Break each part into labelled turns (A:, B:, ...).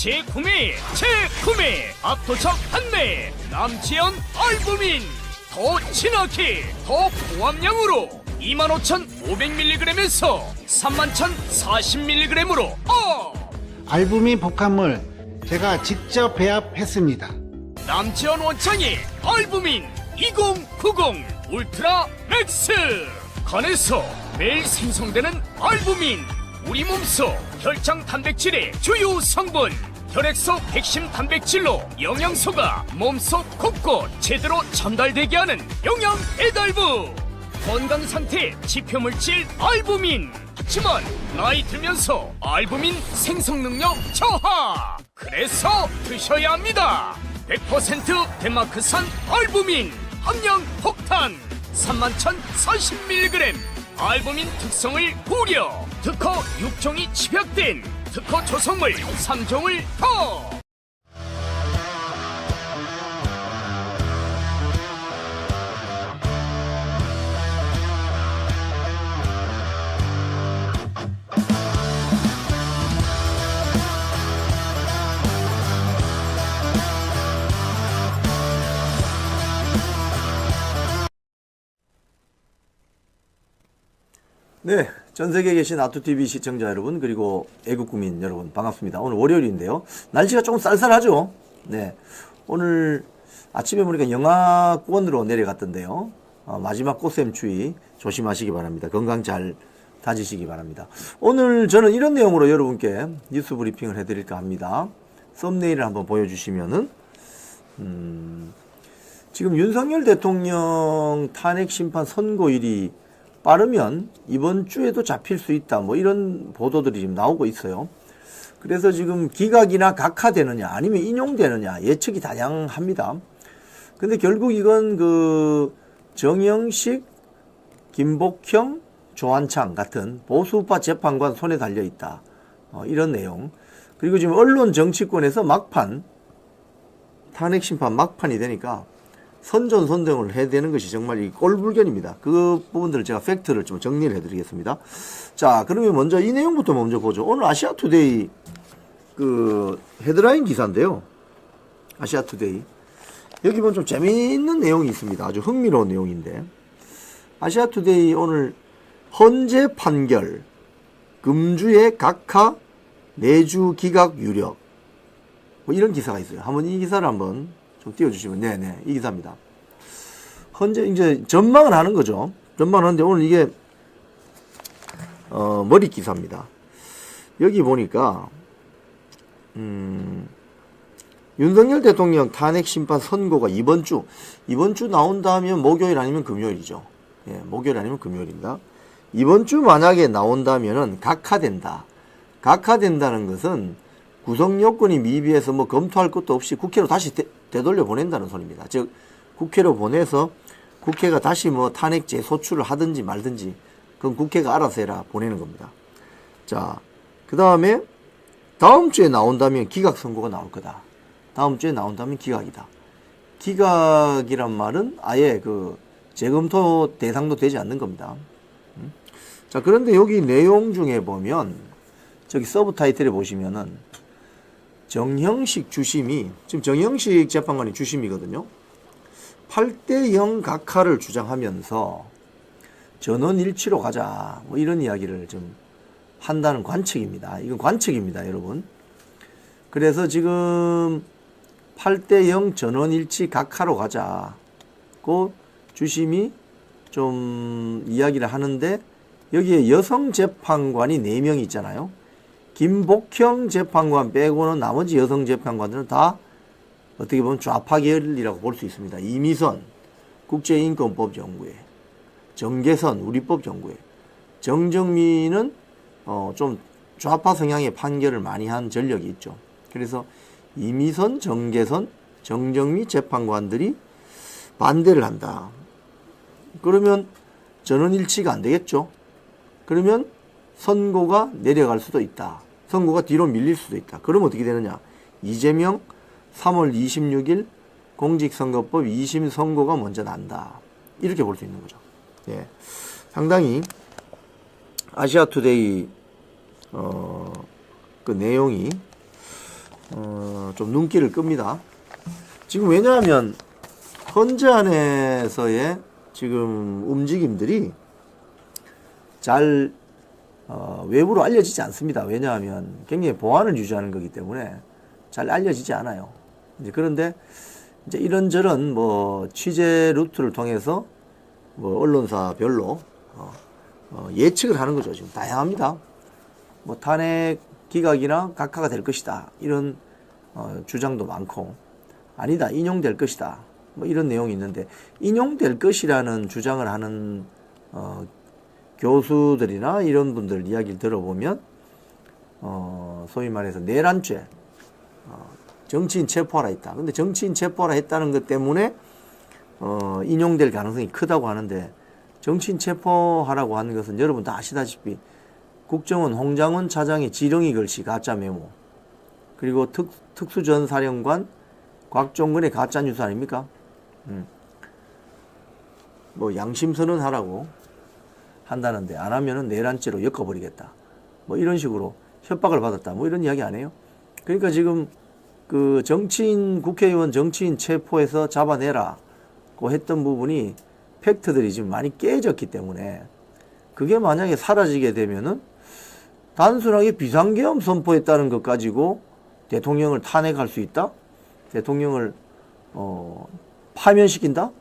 A: 재구매 압도적 판매 남지연 알부민 더 진하게 더 고함량으로 25,500mg에서 31,040mg으로
B: 알부민 복합물 제가 직접 배합했습니다.
A: 남지연 원장의 알부민 2090 울트라 맥스 간에서 매일 생성되는 알부민 우리 몸속 혈장 단백질의 주요 성분 혈액소 핵심 단백질로 영양소가 몸속 곳곳 제대로 전달되게 하는 영양 배달부 건강상태 지표물질 알부민 하지만 나이 들면서 알부민 생성능력 저하 그래서 드셔야 합니다 100% 덴마크산 알부민 함량 폭탄 31,040mg 알부민 특성을 고려 특허 6종이 집약된 특허 조성물 3종을 더
C: 네, 전세계에 계신 아투TV 시청자 여러분 그리고 애국국민 여러분 반갑습니다. 오늘 월요일인데요. 날씨가 조금 쌀쌀하죠? 네, 오늘 아침에 보니까 영하권으로 내려갔던데요. 마지막 꽃샘 추위 조심하시기 바랍니다. 건강 잘 다지시기 바랍니다. 오늘 저는 이런 내용으로 여러분께 뉴스 브리핑을 해드릴까 합니다. 썸네일을 한번 보여주시면은 지금 윤석열 대통령 탄핵 심판 선고일이 빠르면 이번 주에도 잡힐 수 있다. 뭐 이런 보도들이 지금 나오고 있어요. 그래서 지금 기각이나 각하되느냐 아니면 인용되느냐 예측이 다양합니다. 근데 결국 이건 그 정영식, 김복형, 조한창 같은 보수파 재판관 손에 달려 있다. 이런 내용. 그리고 지금 언론 정치권에서 막판 탄핵 심판 막판이 되니까 선전선동을 해야 되는 것이 정말 이 꼴불견입니다. 그 부분들을 제가 팩트를 좀 정리를 해드리겠습니다. 자, 그러면 먼저 이 내용부터 먼저 보죠. 오늘 아시아투데이 그 헤드라인 기사인데요. 아시아투데이. 여기 보면 좀 재미있는 내용이 있습니다. 아주 흥미로운 내용인데. 아시아투데이 오늘 헌재 판결, 금주의 각하, 내주 기각 유력. 뭐 이런 기사가 있어요. 한번 이 기사를 한번 좀 띄워주시면, 네네, 이 기사입니다. 현재 이제 전망을 하는 거죠. 전망을 하는데 오늘 이게, 머리 기사입니다. 여기 보니까, 윤석열 대통령 탄핵 심판 선고가 이번 주 나온다면 목요일 아니면 금요일이죠. 예, 목요일 아니면 금요일입니다. 이번 주 만약에 나온다면은 각하된다. 각하된다는 것은 구성 요건이 미비해서 뭐 검토할 것도 없이 국회로 다시 되돌려 보낸다는 소리입니다. 즉 국회로 보내서 국회가 다시 뭐 탄핵제 소추를 하든지 말든지 그건 국회가 알아서 해라 보내는 겁니다. 자, 그 다음에 다음 주에 나온다면 기각 선고가 나올 거다. 다음 주에 나온다면 기각이다. 기각이란 말은 아예 그 재검토 대상도 되지 않는 겁니다. 자, 그런데 여기 내용 중에 보면 저기 서브 타이틀에 보시면은 정형식 주심이 지금 정형식 재판관이 주심이거든요. 8대0 각하를 주장하면서 전원일치로 가자 뭐 이런 이야기를 좀 한다는 관측입니다. 이건 관측입니다, 여러분. 그래서 지금 8대0 전원일치 각하로 가자고 주심이 좀 이야기를 하는데 여기에 여성 재판관이 4명이 있잖아요. 김복형 재판관 빼고는 나머지 여성 재판관들은 다 어떻게 보면 좌파 계열이라고 볼 수 있습니다. 이미선 국제인권법연구회, 정계선 우리법연구회, 정정미는 좀 좌파 성향의 판결을 많이 한 전력이 있죠. 그래서 이미선, 정계선, 정정미 재판관들이 반대를 한다. 그러면 전원일치가 안 되겠죠. 그러면 선고가 내려갈 수도 있다. 선고가 뒤로 밀릴 수도 있다. 그럼 어떻게 되느냐. 이재명 3월 26일 공직선거법 2심 선고가 먼저 난다. 이렇게 볼 수 있는 거죠. 예. 상당히 아시아투데이 그 내용이 좀 눈길을 끕니다. 지금 왜냐하면 헌재 안에서의 지금 움직임들이 잘 외부로 알려지지 않습니다. 왜냐하면 굉장히 보안을 유지하는 거기 때문에 잘 알려지지 않아요. 이제 그런데 이제 이런저런 뭐 취재 루트를 통해서 뭐 언론사별로 예측을 하는 거죠. 지금 다양합니다. 뭐 탄핵 기각이나 각하가 될 것이다. 이런 주장도 많고, 아니다, 인용될 것이다. 뭐 이런 내용이 있는데, 인용될 것이라는 주장을 하는 교수들이나 이런 분들 이야기를 들어보면 소위 말해서 내란죄, 정치인 체포하라 했다. 근데 정치인 체포하라 했다는 것 때문에 인용될 가능성이 크다고 하는데, 정치인 체포하라고 하는 것은 여러분 다 아시다시피 국정원 홍장원 차장의 지렁이 글씨 가짜 메모, 그리고 특수전사령관 곽종근의 가짜 뉴스 아닙니까? 뭐 양심선언 하라고 한다는데 안 하면은 내란죄로 엮어버리겠다. 뭐 이런 식으로 협박을 받았다. 뭐 이런 이야기 안 해요? 그러니까 지금 그 정치인, 국회의원 정치인 체포해서 잡아내라고 했던 부분이 팩트들이 지금 많이 깨졌기 때문에, 그게 만약에 사라지게 되면은 단순하게 비상계엄 선포했다는 것 가지고 대통령을 탄핵할 수 있다? 대통령을 파면시킨다?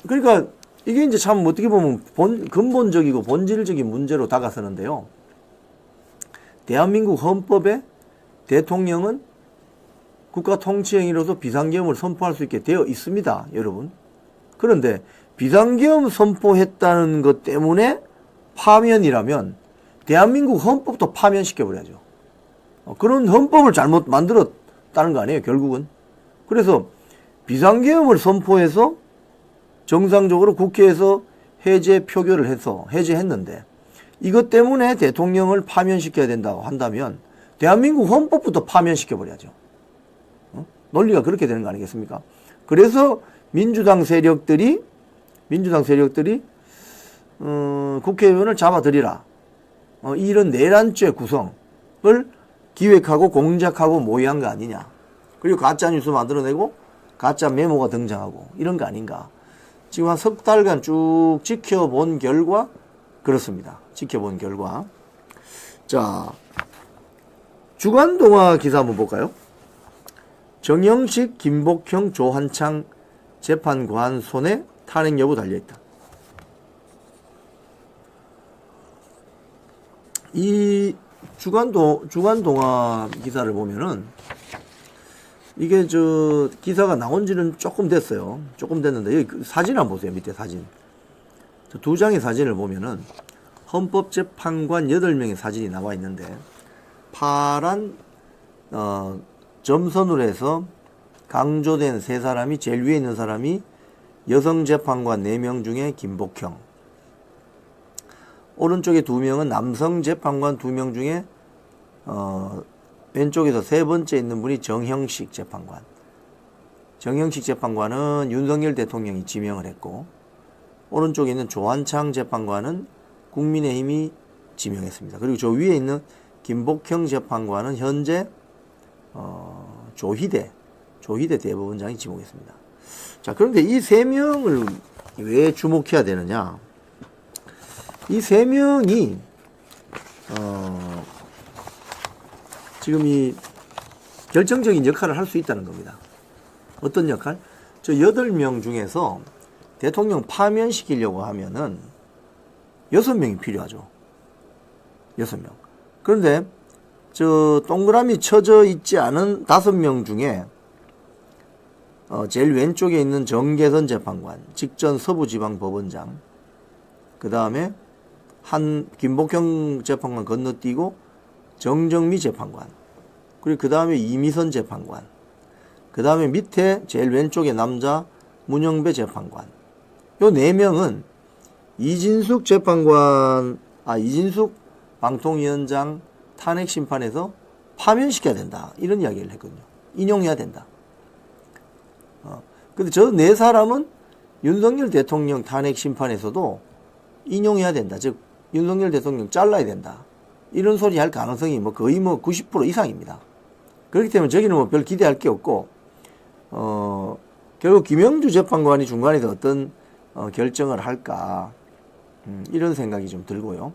C: 그러니까 이게 이제 참 어떻게 보면 근본적이고 본질적인 문제로 다가서는데요. 대한민국 헌법에 대통령은 국가 통치행위로서 비상계엄을 선포할 수 있게 되어 있습니다, 여러분. 그런데 비상계엄 선포했다는 것 때문에 파면이라면 대한민국 헌법도 파면시켜버려야죠. 그런 헌법을 잘못 만들었다는 거 아니에요, 결국은. 그래서 비상계엄을 선포해서 정상적으로 국회에서 해제 표결을 해서 해제했는데, 이것 때문에 대통령을 파면시켜야 된다고 한다면 대한민국 헌법부터 파면시켜버려야죠. 논리가 그렇게 되는 거 아니겠습니까? 그래서 민주당 세력들이 국회의원을 잡아들이라, 이런 내란죄 구성을 기획하고 공작하고 모의한 거 아니냐. 그리고 가짜뉴스 만들어내고 가짜 메모가 등장하고 이런 거 아닌가. 지금 한 석 달간 쭉 지켜본 결과 그렇습니다. 지켜본 결과. 자, 주간동화 기사 한번 볼까요? 정영식, 김복형, 조한창 재판관 손에 탄핵 여부 달려있다. 이 주간동화 기사를 보면은, 이게 기사가 나온 지는 조금 됐어요. 조금 됐는데, 여기 사진 한번 보세요. 밑에 사진. 두 장의 사진을 보면은 헌법재판관 8명의 사진이 나와 있는데, 파란 점선으로 해서 강조된 세 사람이, 제일 위에 있는 사람이 여성 재판관 4명 중에 김복형, 오른쪽에 2명은 남성 재판관 2명 중에 왼쪽에서 세 번째 있는 분이 정형식 재판관. 정형식 재판관은 윤석열 대통령이 지명을 했고, 오른쪽에 있는 조한창 재판관은 국민의힘이 지명했습니다. 그리고 저 위에 있는 김복형 재판관은 현재 조희대 대법원장이 지목했습니다. 자, 그런데 이 3명을 왜 주목해야 되느냐? 이 3명이 지금 이 결정적인 역할을 할 수 있다는 겁니다. 어떤 역할? 저 8명 중에서 대통령 파면시키려고 하면은 6명이 필요하죠. 6명. 그런데 저 동그라미 쳐져 있지 않은 5명 중에 제일 왼쪽에 있는 정계선 재판관, 직전 서부지방법원장, 그 다음에 김복형 재판관 건너뛰고 정정미 재판관, 그리고 그 다음에 이미선 재판관, 그 다음에 밑에 제일 왼쪽에 남자 문영배 재판관. 요 4명은 이진숙 방통위원장 탄핵 심판에서 파면시켜야 된다, 이런 이야기를 했거든요. 인용해야 된다. 근데 저 4사람은 윤석열 대통령 탄핵 심판에서도 인용해야 된다. 즉 윤석열 대통령 잘라야 된다, 이런 소리 할 가능성이 거의 90% 이상입니다. 그렇기 때문에 저기는 뭐 별 기대할 게 없고, 결국 김영주 재판관이 중간에 어떤 결정을 할까, 이런 생각이 좀 들고요.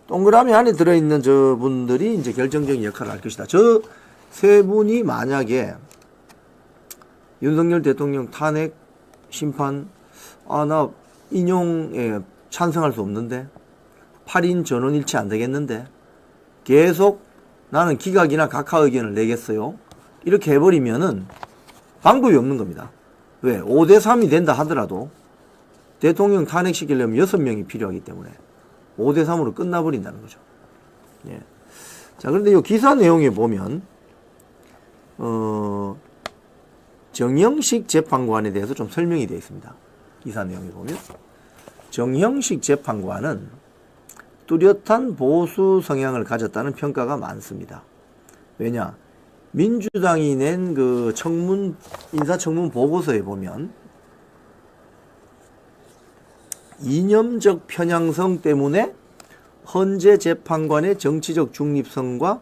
C: 동그라미 안에 들어있는 저분들이 이제 결정적인 역할을 할 것이다. 저 세 분이 만약에 윤석열 대통령 탄핵 심판, 나 인용에 찬성할 수 없는데, 8인 전원일치 안 되겠는데, 계속 나는 기각이나 각하 의견을 내겠어요. 이렇게 해버리면은 방법이 없는 겁니다. 왜? 5대3이 된다 하더라도 대통령 탄핵시키려면 6명이 필요하기 때문에 5대3으로 끝나버린다는 거죠. 예. 자, 그런데 이 기사 내용에 보면, 정형식 재판관에 대해서 좀 설명이 되어 있습니다. 기사 내용에 보면. 정형식 재판관은 뚜렷한 보수 성향을 가졌다는 평가가 많습니다. 왜냐? 민주당이 낸 그 인사청문 보고서에 보면 이념적 편향성 때문에 헌재 재판관의 정치적 중립성과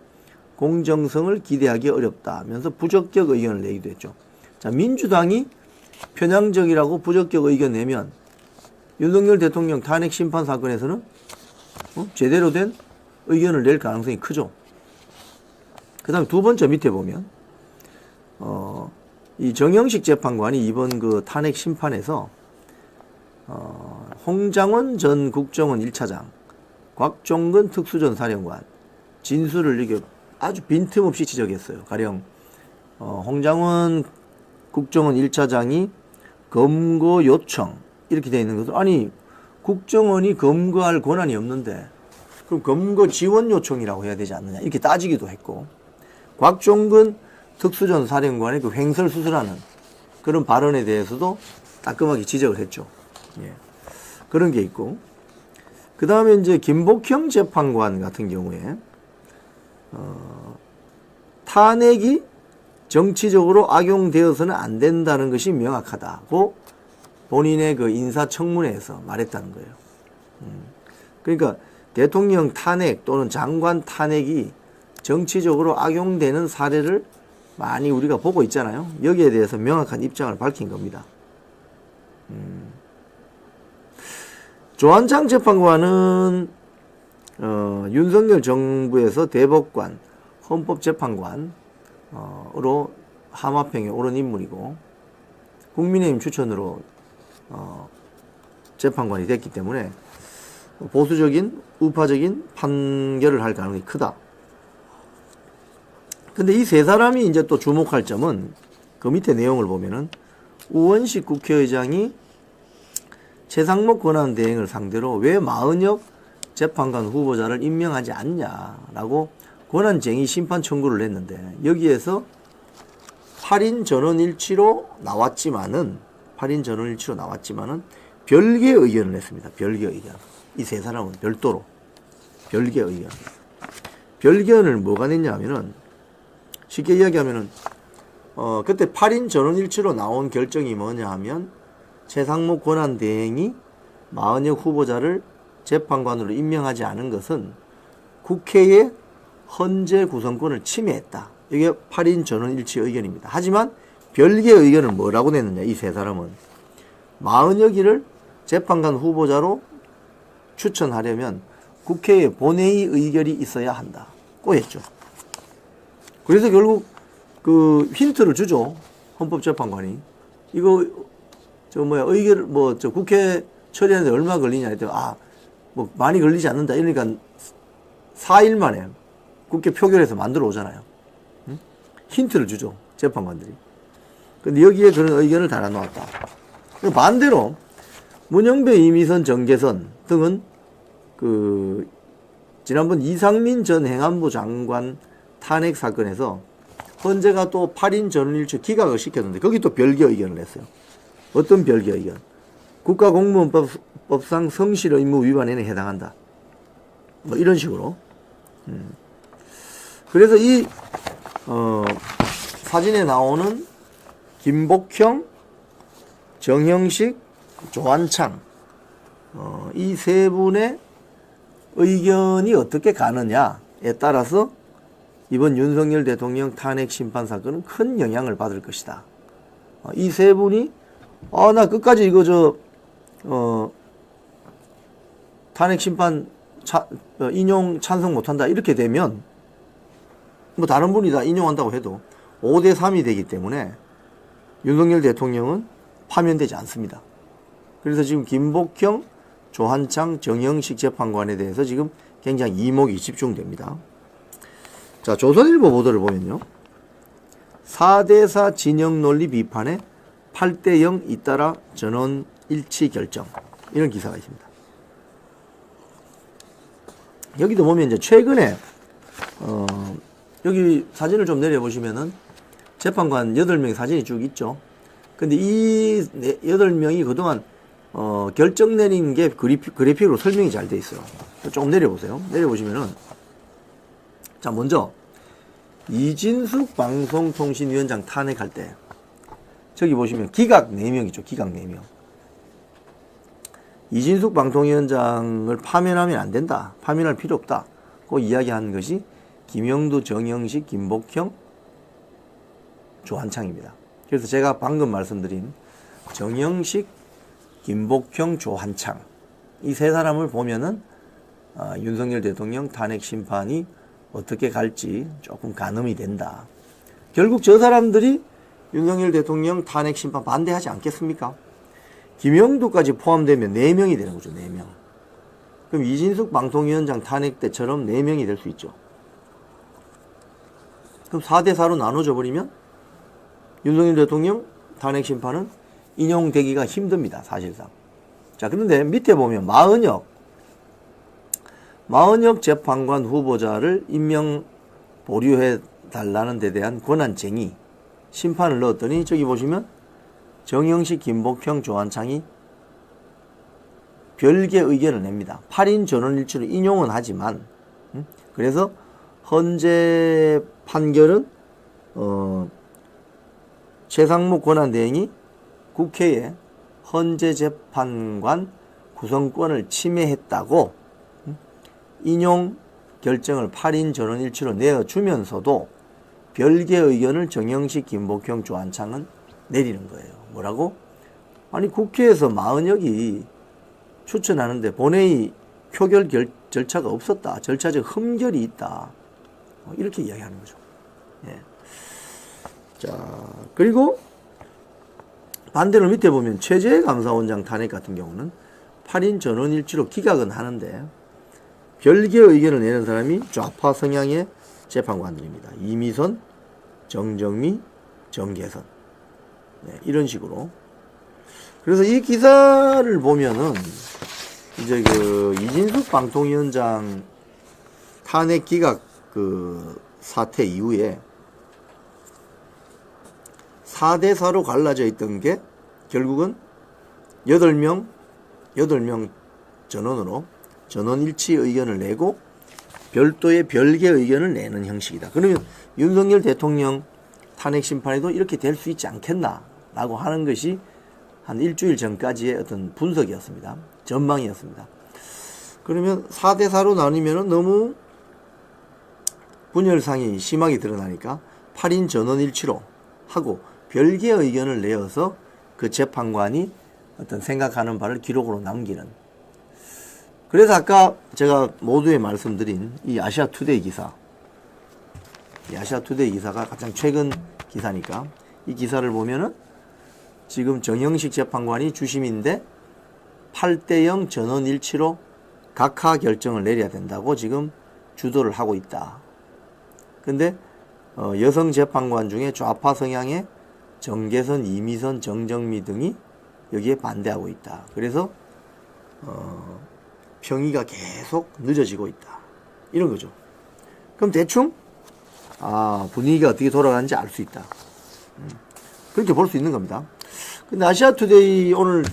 C: 공정성을 기대하기 어렵다 하면서 부적격 의견을 내기도 했죠. 자, 민주당이 편향적이라고 부적격 의견 내면 윤석열 대통령 탄핵 심판 사건에서는 제대로 된 의견을 낼 가능성이 크죠. 그 다음에 두 번째 밑에 보면, 이 정형식 재판관이 이번 그 탄핵 심판에서, 홍장원 전 국정원 1차장, 곽종근 특수전 사령관, 진술을 이게 아주 빈틈없이 지적했어요. 가령, 홍장원 국정원 1차장이 검거 요청, 이렇게 되어 있는 것은, 아니, 국정원이 검거할 권한이 없는데, 그럼 검거 지원 요청이라고 해야 되지 않느냐, 이렇게 따지기도 했고, 곽종근 특수전 사령관의 그 횡설수설하는 그런 발언에 대해서도 따끔하게 지적을 했죠. 예. 그런 게 있고, 그 다음에 이제 김복형 재판관 같은 경우에, 탄핵이 정치적으로 악용되어서는 안 된다는 것이 명확하다고 본인의 그 인사청문회에서 말했다는 거예요. 그러니까 대통령 탄핵 또는 장관 탄핵이 정치적으로 악용되는 사례를 많이 우리가 보고 있잖아요. 여기에 대해서 명확한 입장을 밝힌 겁니다. 조한창 재판관은 윤석열 정부에서 대법관, 헌법재판관으로 하마평에 오른 인물이고 국민의힘 추천으로 재판관이 됐기 때문에 보수적인 우파적인 판결을 할 가능성이 크다. 근데 이 세 사람이 이제 또 주목할 점은 그 밑에 내용을 보면은 우원식 국회의장이 최상목 권한대행을 상대로 왜 마은혁 재판관 후보자를 임명하지 않냐라고 권한쟁의 심판 청구를 했는데 여기에서 8인 전원일치로 나왔지만은 별개의 의견을 냈습니다. 별개의 의견. 이 세 사람은 별도로 별개의 의견. 별개의견을 뭐가 냈냐면은 쉽게 이야기하면은 그때 8인 전원일치로 나온 결정이 뭐냐 하면 최상목 권한대행이 마은혁 후보자를 재판관으로 임명하지 않은 것은 국회의 헌재 구성권을 침해했다. 이게 8인 전원일치 의견입니다. 하지만 별개의 의견을 뭐라고 냈느냐, 이 세 사람은. 마은혁이를 재판관 후보자로 추천하려면 국회의 본회의 의결이 있어야 한다고 했죠. 그래서 결국 그 힌트를 주죠. 헌법재판관이. 이거 의결 국회 처리하는데 얼마 걸리냐 했더니 많이 걸리지 않는다. 이러니까 4일 만에 국회 표결해서 만들어 오잖아요. 응? 힌트를 주죠. 재판관들이. 근데 여기에 그런 의견을 달아놓았다. 반대로 문영배, 이미선, 정계선 등은 지난번 이상민 전 행안부 장관 탄핵 사건에서 헌재가 또 8인 전원일치 기각을 시켰는데 거기 또 별개 의견을 냈어요. 어떤 별개 의견? 국가공무원법상 성실 의무 위반에는 해당한다. 뭐 이런 식으로. 그래서 이 사진에 나오는 김복형, 정형식, 조한창 이 세 분의 의견이 어떻게 가느냐에 따라서 이번 윤석열 대통령 탄핵 심판 사건은 큰 영향을 받을 것이다. 이 세 분이 나 끝까지 이거 탄핵 심판 인용 찬성 못한다 이렇게 되면 뭐 다른 분이 다 인용한다고 해도 5대 3이 되기 때문에 윤석열 대통령은 파면되지 않습니다. 그래서 지금 김복형, 조한창, 정영식 재판관에 대해서 지금 굉장히 이목이 집중됩니다. 자, 조선일보 보도를 보면요. 4대4 진영 논리 비판에 8대0 잇따라 전원 일치 결정. 이런 기사가 있습니다. 여기도 보면 이제 최근에, 여기 사진을 좀 내려보시면은 재판관 8명의 사진이 쭉 있죠. 근데 이 8명이 그동안, 결정 내린 게 그래픽으로 설명이 잘 돼 있어요. 조금 내려보세요. 내려보시면은, 자, 먼저, 이진숙 방송통신위원장 탄핵할 때, 저기 보시면 기각 4명이죠. 기각 4명. 이진숙 방통위원장을 파면하면 안 된다. 파면할 필요 없다. 그 이야기한 것이 김영두, 정영식, 김복형, 조한창입니다. 그래서 제가 방금 말씀드린 정영식, 김복형, 조한창 이 세 사람을 보면은 윤석열 대통령 탄핵 심판이 어떻게 갈지 조금 가늠이 된다. 결국 저 사람들이 윤석열 대통령 탄핵 심판 반대하지 않겠습니까? 김영두까지 포함되면 4명이 되는 거죠. 4명. 그럼 이진숙 방통위원장 탄핵 때처럼 4명이 될 수 있죠. 그럼 4대4로 나눠져 버리면 윤석열 대통령 탄핵 심판은 인용되기가 힘듭니다. 사실상. 자, 그런데 밑에 보면 마은혁 재판관 후보자를 임명 보류해 달라는 데 대한 권한쟁의 심판을 넣었더니 저기 보시면 정영식, 김복형, 조한창이 별개 의견을 냅니다. 8인 전원일치로 인용은 하지만 그래서 헌재 판결은 최상목 권한대행이 국회에 헌재 재판관 구성권을 침해했다고 인용 결정을 8인 전원일치로 내어주면서도 별개 의견을 정영식, 김복형, 조한창은 내리는 거예요. 뭐라고? 아니 국회에서 마은혁이 추천하는데 본회의 표결 절차가 없었다. 절차적 흠결이 있다. 이렇게 이야기하는 거죠. 예. 자, 그리고 반대로 밑에 보면 최재해 감사원장 탄핵 같은 경우는 8인 전원일치로 기각은 하는데 별개 의견을 내는 사람이 좌파 성향의 재판관들입니다. 이미선, 정정미, 정계선. 네, 이런 식으로. 그래서 이 기사를 보면은 이제 이진숙 방통위원장 탄핵 기각 사태 이후에 4대4로 갈라져 있던 게 결국은 8명 전원으로 전원 일치 의견을 내고 별도의 별개 의견을 내는 형식이다. 그러면 윤석열 대통령 탄핵 심판에도 이렇게 될 수 있지 않겠나라고 하는 것이 한 일주일 전까지의 어떤 분석이었습니다. 전망이었습니다. 그러면 4대4로 나뉘면 너무 분열상이 심하게 드러나니까 8인 전원일치로 하고 별개 의견을 내어서 그 재판관이 어떤 생각하는 바를 기록으로 남기는. 그래서 아까 제가 모두에 말씀드린 이 아시아투데이 기사, 이 아시아투데이 기사가 가장 최근 기사니까 이 기사를 보면은 지금 정영식 재판관이 주심인데 8대0 전원일치로 각하 결정을 내려야 된다고 지금 주도를 하고 있다. 근데 여성 재판관 중에 좌파 성향의 정계선, 이미선, 정정미 등이 여기에 반대하고 있다. 그래서 평의가 계속 늦어지고 있다. 이런 거죠. 그럼 대충 분위기가 어떻게 돌아가는지 알 수 있다. 그렇게 볼 수 있는 겁니다. 근데 아시아투데이 오늘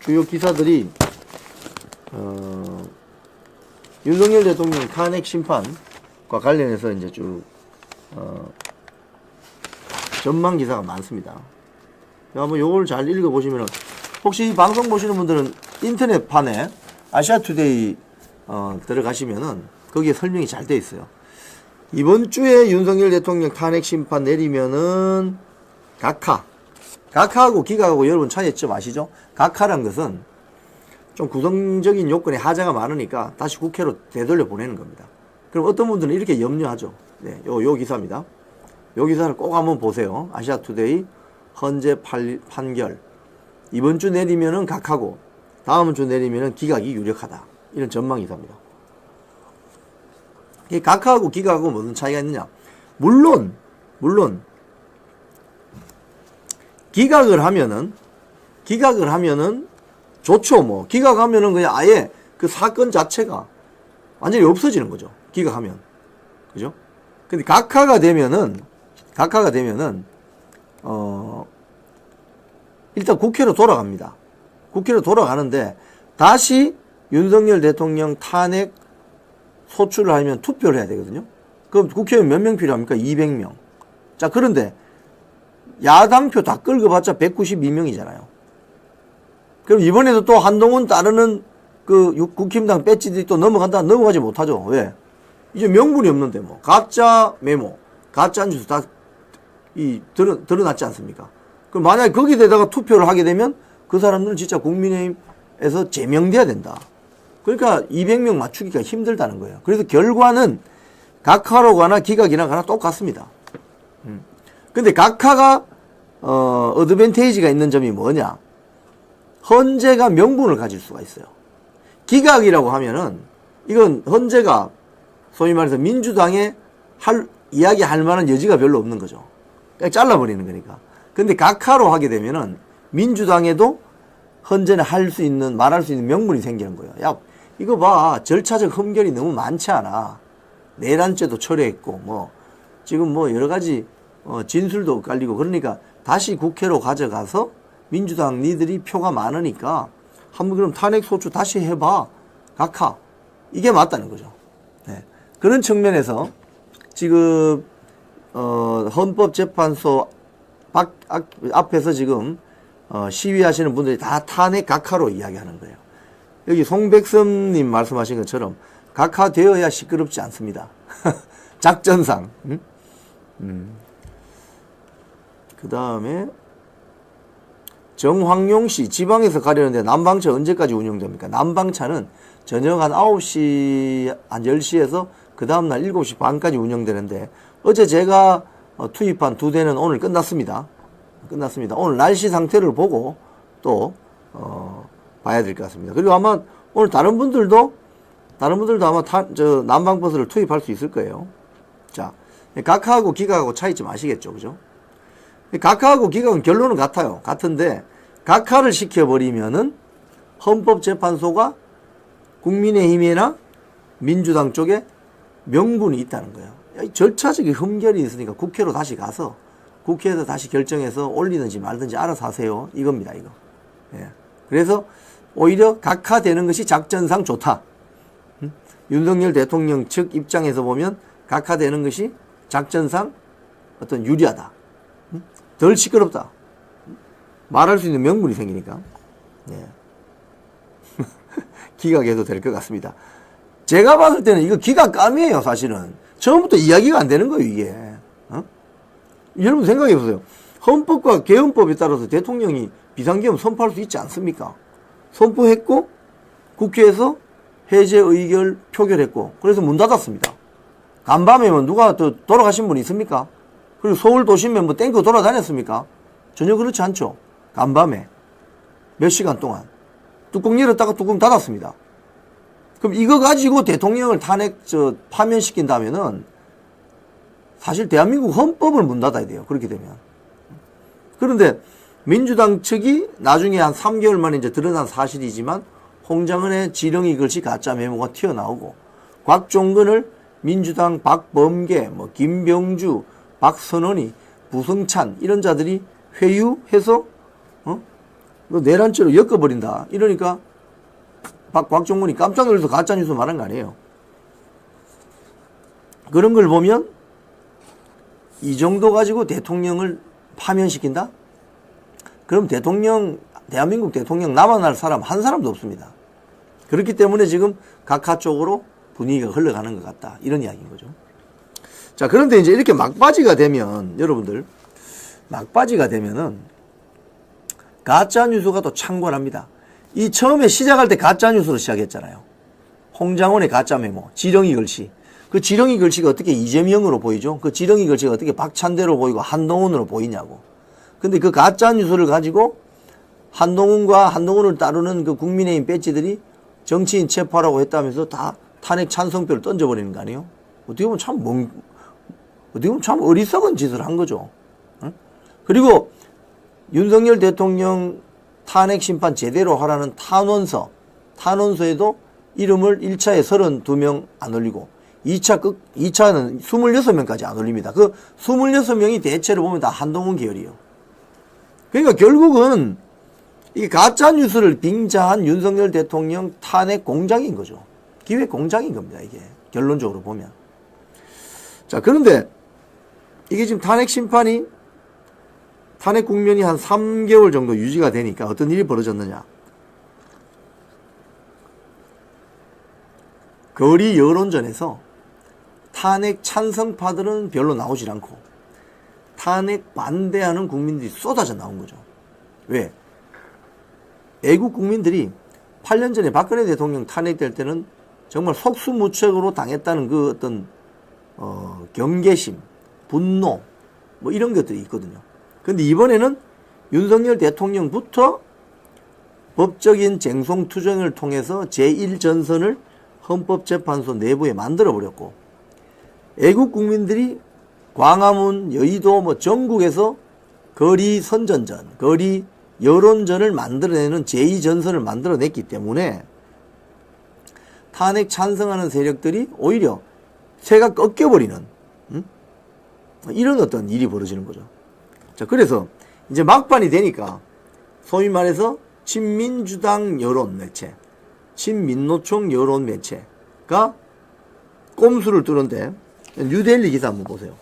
C: 주요 기사들이 윤석열 대통령 탄핵 심판과 관련해서 이제 쭉 전망 기사가 많습니다. 한번 요걸 잘 읽어보시면 혹시 이 방송 보시는 분들은 인터넷판에 아시아투데이 들어가시면은 거기에 설명이 잘 돼 있어요. 이번 주에 윤석열 대통령 탄핵 심판 내리면은 각하하고 기각하고 여러분 차이점 아시죠? 각하란 것은 좀 구성적인 요건에 하자가 많으니까 다시 국회로 되돌려 보내는 겁니다. 그럼 어떤 분들은 이렇게 염려하죠. 네, 요 기사입니다. 요 기사를 꼭 한번 보세요. 아시아투데이 헌재 판결. 이번 주 내리면은 각하고 다음 주 내리면은 기각이 유력하다. 이런 전망 기사입니다. 이 각하하고 기각하고 무슨 차이가 있느냐? 물론 기각을 하면은 좋죠. 뭐 기각하면은 그냥 아예 그 사건 자체가 완전히 없어지는 거죠. 기각하면. 그죠? 근데 각하가 되면은 일단 국회로 돌아갑니다. 국회로 돌아가는데 다시 윤석열 대통령 탄핵 소추를 하면 투표를 해야 되거든요. 그럼 국회의원 몇 명 필요합니까? 200명. 자, 그런데 야당표 다 끌고봤자 192명이잖아요. 그럼 이번에도 또 한동훈 따르는 그 국힘당 배지들이 또 넘어가지 못하죠. 왜? 이제 명분이 없는데 뭐 가짜 메모, 가짜 뉴스 다 드러났지 않습니까? 그럼 만약에 거기에다가 투표를 하게 되면 그 사람들은 진짜 국민의힘에서 제명돼야 된다. 그러니까 200명 맞추기가 힘들다는 거예요. 그래서 결과는 각하로 가나 기각이나 가나 똑같습니다. 근데 각하가 어드밴테이지가 있는 점이 뭐냐? 헌재가 명분을 가질 수가 있어요. 기각이라고 하면은 이건 헌재가 소위 말해서 민주당에 이야기할 만한 여지가 별로 없는 거죠. 그냥 잘라버리는 거니까. 근데 각하로 하게 되면은 민주당에도 헌재는 말할 수 있는 명분이 생기는 거예요. 야, 이거 봐. 절차적 흠결이 너무 많지 않아. 내란죄도 철회했고, 지금 여러 가지, 진술도 깔리고, 그러니까 다시 국회로 가져가서 민주당 니들이 표가 많으니까 한번 그럼 탄핵소추 다시 해봐. 각하. 이게 맞다는 거죠. 네. 그런 측면에서 지금, 헌법재판소 앞에서 지금, 시위하시는 분들이 다 탄핵 각하로 이야기하는 거예요. 여기 송백섬님 말씀하신 것처럼 각하되어야 시끄럽지 않습니다. 작전상. 그 다음에 정황용씨 지방에서 가려는데 난방차 언제까지 운영됩니까? 난방차는 저녁 한 9시, 한 10시에서 그 다음날 7시 반까지 운영되는데 어제 제가 투입한 2대는 오늘 끝났습니다. 오늘 날씨 상태를 보고 또 봐야 될 것 같습니다. 그리고 아마 오늘 다른 분들도 아마 난방버스를 투입할 수 있을 거예요. 자, 각하하고 기각하고 차이점 아시겠죠? 그죠? 각하하고 기각은 결론은 같아요. 같은데 각하를 시켜버리면은 헌법재판소가 국민의힘이나 민주당 쪽에 명분이 있다는 거예요. 절차적인 흠결이 있으니까 국회로 다시 가서 국회에서 다시 결정해서 올리든지 말든지 알아서 하세요. 이겁니다, 이거. 예. 그래서 오히려 각하되는 것이 작전상 좋다. 윤석열 대통령 측 입장에서 보면 각하되는 것이 작전상 어떤 유리하다. 덜 시끄럽다. 말할 수 있는 명분이 생기니까. 예. 기각해도 될 것 같습니다. 제가 봤을 때는 이거 기각감이에요, 사실은. 처음부터 이야기가 안 되는 거예요, 이게. 여러분 생각해 보세요. 헌법과 개헌법에 따라서 대통령이 비상계엄 선포할 수 있지 않습니까? 선포했고 국회에서 해제 의결 표결했고 그래서 문 닫았습니다. 간밤에면 누가 또 돌아가신 분이 있습니까? 그리고 서울 도심에 탱크 돌아다녔습니까? 전혀 그렇지 않죠. 간밤에 몇 시간 동안 뚜껑 열었다가 뚜껑 닫았습니다. 그럼 이거 가지고 대통령을 파면시킨다면은 사실 대한민국 헌법을 문 닫아야 돼요. 그렇게 되면. 그런데 민주당 측이 나중에 한 3개월 만에 이제 드러난 사실이지만 홍장은의 지렁이 글씨 가짜 메모가 튀어나오고 곽종근을 민주당 박범계, 김병주, 박선원이, 부승찬 이런 자들이 회유해서 내란죄로 엮어버린다. 이러니까 곽종근이 깜짝 놀라서 가짜뉴스 말한 거 아니에요. 그런 걸 보면 이 정도 가지고 대통령을 파면시킨다? 그럼 대한민국 대통령 남아날 사람 한 사람도 없습니다. 그렇기 때문에 지금 각하 쪽으로 분위기가 흘러가는 것 같다. 이런 이야기인 거죠. 자, 그런데 이제 이렇게 막바지가 되면, 여러분들, 막바지가 되면은, 가짜뉴스가 또 창궐합니다. 이 처음에 시작할 때 가짜뉴스로 시작했잖아요. 홍장원의 가짜 메모, 지렁이 글씨. 그 지렁이 글씨가 어떻게 이재명으로 보이죠? 그 지렁이 글씨가 어떻게 박찬대로 보이고 한동훈으로 보이냐고. 근데 그 가짜뉴스를 가지고 한동훈과 한동훈을 따르는 그 국민의힘 배지들이 정치인 체포하라고 했다면서 다 탄핵 찬성표를 던져버리는 거 아니에요? 어떻게 보면 참 어리석은 짓을 한 거죠. 응? 그리고 윤석열 대통령 탄핵 심판 제대로 하라는 탄원서에도 이름을 1차에 32명 안 올리고 2차는 26명까지 안 올립니다. 그 26명이 대체로 보면 다 한동훈 계열이에요. 그러니까 결국은 이 가짜뉴스를 빙자한 윤석열 대통령 탄핵 공작인 거죠. 기획 공작인 겁니다, 이게. 결론적으로 보면. 자, 그런데 이게 지금 탄핵 국면이 한 3개월 정도 유지가 되니까 어떤 일이 벌어졌느냐. 거리 여론전에서 탄핵 찬성파들은 별로 나오질 않고 탄핵 반대하는 국민들이 쏟아져 나온 거죠. 왜? 애국 국민들이 8년 전에 박근혜 대통령 탄핵될 때는 정말 속수무책으로 당했다는 그 어떤 경계심, 분노 뭐 이런 것들이 있거든요. 그런데 이번에는 윤석열 대통령부터 법적인 쟁송투쟁을 통해서 제1전선을 헌법재판소 내부에 만들어버렸고 애국 국민들이 광화문, 여의도 뭐 전국에서 거리 선전전, 거리 여론전을 만들어내는 제2전선을 만들어냈기 때문에 탄핵 찬성하는 세력들이 오히려 새가 꺾여버리는 이런 어떤 일이 벌어지는 거죠. 자, 그래서 이제 막판이 되니까 소위 말해서 친민주당 여론 매체, 친민노총 여론 매체가 꼼수를 뜨는데 뉴델리 기사 한번 보세요.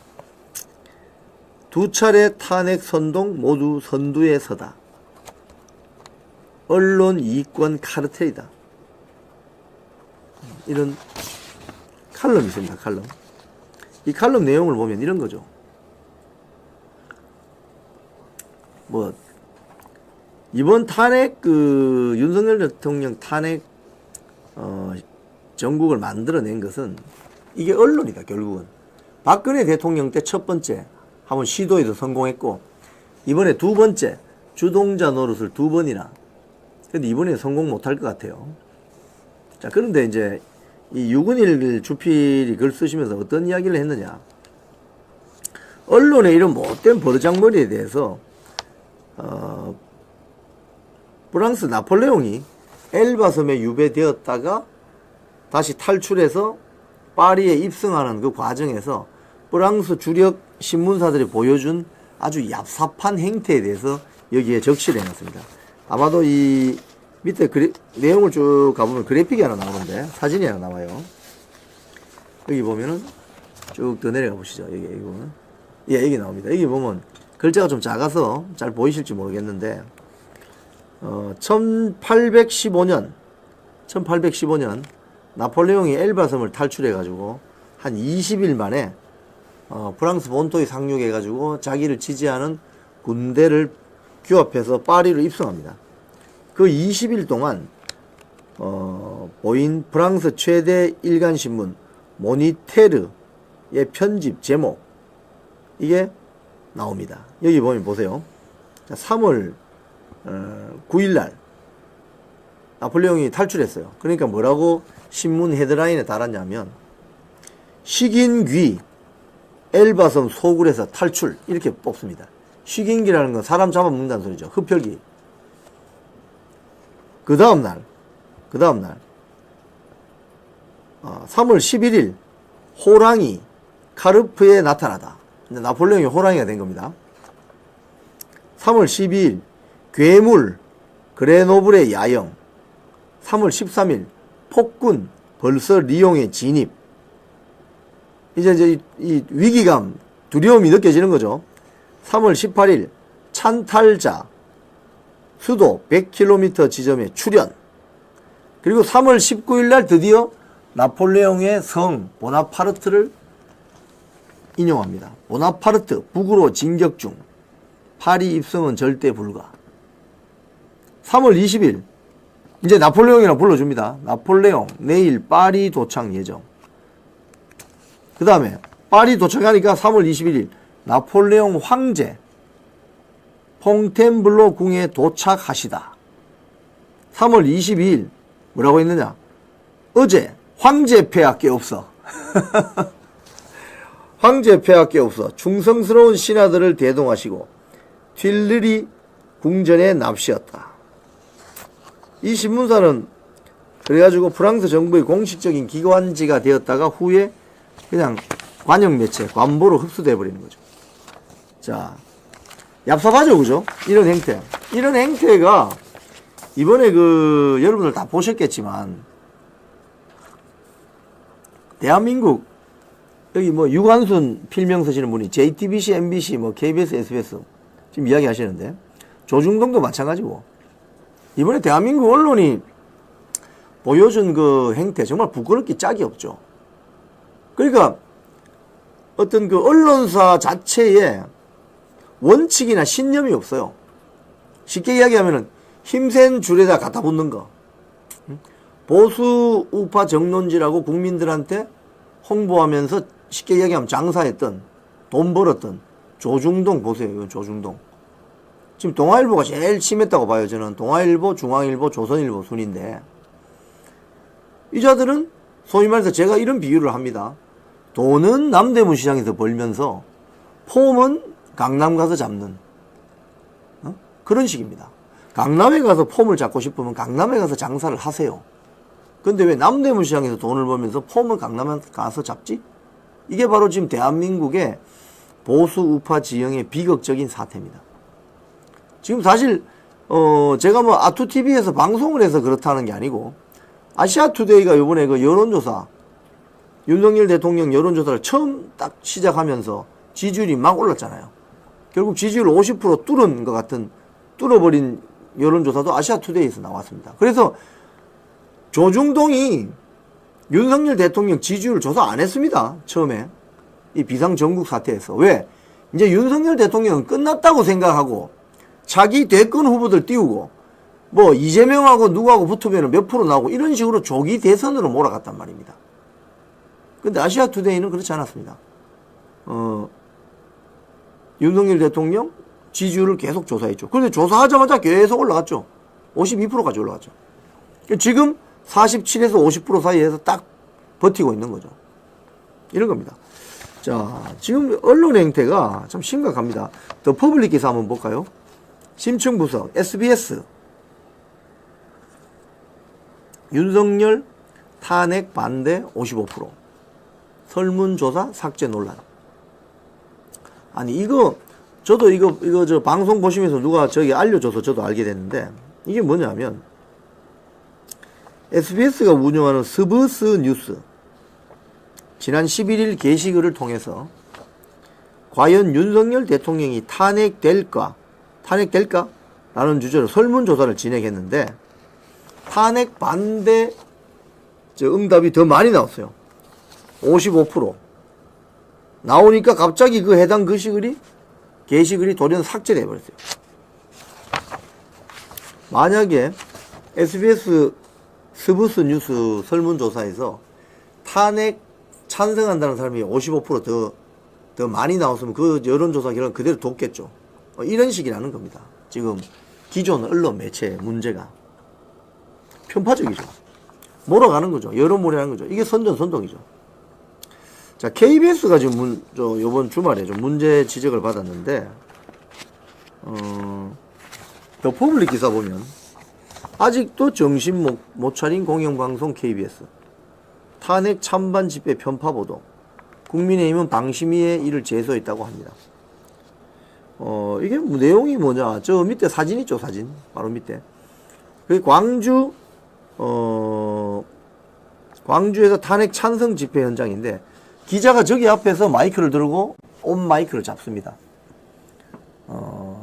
C: 두 차례 탄핵 선동 모두 선두에 서다. 언론 이권 카르텔이다. 이런 칼럼이 있습니다. 칼럼. 이 칼럼 내용을 보면 이런 거죠. 뭐 이번 탄핵 윤석열 대통령 탄핵 정국을 만들어낸 것은 이게 언론이다. 결국은 박근혜 대통령 때 첫 번째 한번 시도해서 성공했고 이번에 두 번째 주동자 노릇을 두 번이나. 근데 이번에 성공 못할 것 같아요. 자, 그런데 이제 이 유근일 주필이 글 쓰시면서 어떤 이야기를 했느냐. 언론의 이런 못된 버르장머리에 대해서 프랑스 나폴레옹이 엘바섬에 유배되었다가 다시 탈출해서 파리에 입성하는 그 과정에서 프랑스 주력 신문사들이 보여준 아주 얍삽한 행태에 대해서 여기에 적시를 해놨습니다. 아마도 이 밑에 내용을 쭉 가보면 그래픽이 하나 나오는데 사진이 하나 나와요. 여기 보면은 쭉 더 내려가 보시죠. 여기 보면 여기 나옵니다. 여기 보면 글자가 좀 작아서 잘 보이실지 모르겠는데 1815년 나폴레옹이 엘바섬을 탈출해 가지고 한 20일 만에 프랑스 본토에 상륙해 가지고 자기를 지지하는 군대를 규합해서 파리로 입성합니다. 그 20일 동안 보인 프랑스 최대 일간신문 모니테르의 편집 제목 이게 나옵니다. 여기 보면 보세요. 3월 9일날 나폴레옹이 탈출했어요. 그러니까 뭐라고 신문 헤드라인에 달았냐면 식인귀 엘바섬 소굴에서 탈출 이렇게 뽑습니다. 식인귀라는 건 사람 잡아먹는다는 소리죠. 흡혈귀. 그 다음날 3월 11일 호랑이 카르프에 나타나다. 나폴레옹이 호랑이가 된 겁니다. 3월 12일 괴물 그레노블의 야영. 3월 13일 폭군 벌써 리옹에 진입. 이제 이 위기감, 두려움이 느껴지는 거죠. 3월 18일 찬탈자 수도 100km 지점에 출현. 그리고 3월 19일 날 드디어 나폴레옹의 성 보나파르트를 인용합니다. 보나파르트 북으로 진격 중. 파리 입성은 절대 불가. 3월 20일 이제 나폴레옹이라고 불러줍니다. 나폴레옹 내일 파리 도착 예정. 그 다음에 파리 도착하니까 3월 21일 나폴레옹 황제 퐁텐블로 궁에 도착하시다. 3월 22일 뭐라고 했느냐? 어제 황제 폐하께 없어. 황제 폐하께 없어. 충성스러운 신하들을 대동하시고 튠르리 궁전에 납시었다. 이 신문사는 그래가지고 프랑스 정부의 공식적인 기관지가 되었다가 후에 그냥 관영 매체, 관보로 흡수돼 버리는 거죠. 자, 얍삽하죠, 그죠? 이런 행태. 이런 행태가 이번에 여러분들 다 보셨겠지만 대한민국 여기 뭐 유관순 필명 쓰시는 분이 JTBC, MBC, 뭐 KBS, SBS 지금 이야기 하시는데 조중동도 마찬가지고 이번에 대한민국 언론이 보여준 그 행태 정말 부끄럽기 짝이 없죠. 그러니까 어떤 그 언론사 자체에 원칙이나 신념이 없어요. 쉽게 이야기하면은 힘센 줄에다 갖다 붙는 거. 보수 우파 정론지라고 국민들한테 홍보하면서 쉽게 이야기하면 장사했던 돈 벌었던 조중동 보세요. 이건 조중동. 지금 동아일보가 제일 심했다고 봐요. 저는 동아일보, 중앙일보, 조선일보 순인데 이 자들은 소위 말해서 제가 이런 비유를 합니다. 돈은 남대문 시장에서 벌면서 폼은 강남 가서 잡는 그런 식입니다. 강남에 가서 폼을 잡고 싶으면 강남에 가서 장사를 하세요. 근데 왜 남대문 시장에서 돈을 벌면서 폼을 강남에 가서 잡지? 이게 바로 지금 대한민국의 보수 우파 지형의 비극적인 사태입니다. 지금 사실 제가 뭐 아투TV에서 방송을 해서 그렇다는 게 아니고 아시아투데이가 요번에 그 여론조사 윤석열 대통령 여론조사를 처음 딱 시작하면서 지지율이 막 올랐잖아요. 결국 지지율 50% 뚫은 것 같은 뚫어버린 여론조사도 아시아투데이에서 나왔습니다. 그래서 조중동이 윤석열 대통령 지지율 조사 안 했습니다. 처음에 이 비상전국 사태에서. 왜? 이제 윤석열 대통령은 끝났다고 생각하고 자기 대권 후보들 띄우고 뭐 이재명하고 누구하고 붙으면 몇 프로 나오고 이런 식으로 조기 대선으로 몰아갔단 말입니다. 근데 아시아투데이는 그렇지 않았습니다. 윤석열 대통령 지지율을 계속 조사했죠. 그런데 조사하자마자 계속 올라갔죠. 52%까지 올라갔죠. 지금 47에서 50% 사이에서 딱 버티고 있는 거죠. 이런 겁니다. 자, 지금 언론 행태가 참 심각합니다. 더 퍼블릭 기사 한번 볼까요? 심층부석 SBS 윤석열 탄핵 반대 55% 설문조사 삭제 논란. 아니 저도 이거 저 방송 보시면서 누가 저기 알려줘서 저도 알게 됐는데 이게 뭐냐면 SBS가 운영하는 스브스 뉴스 지난 11일 게시글을 통해서 과연 윤석열 대통령이 탄핵될까? 라는 주제로 설문조사를 진행했는데 탄핵 반대 응답이 더 많이 나왔어요. 55% 나오니까 갑자기 그 해당 게시글이 돌연 삭제돼 버렸어요. 만약에 SBS 스브스 뉴스 설문조사에서 탄핵 찬성한다는 사람이 55% 더 많이 나왔으면 그 여론조사 결과는 그대로 뒀겠죠. 이런 식이라는 겁니다. 지금 기존 언론 매체의 문제가 편파적이죠. 몰아가는 거죠. 여론몰이하는 거죠. 이게 선전선동이죠. 자, KBS가 지금 요번 주말에 좀 문제 지적을 받았는데 더 퍼블릭 기사 보면 아직도 정신 못 차린 공영방송 KBS 탄핵 찬반 집회 편파 보도 국민의힘은 방심위에 이를 제소했다고 합니다. 이게 내용이 뭐냐? 저 밑에 사진 있죠, 사진. 바로 밑에. 그 광주에서 탄핵 찬성 집회 현장인데 기자가 저기 앞에서 마이크를 들고 온 마이크를 잡습니다.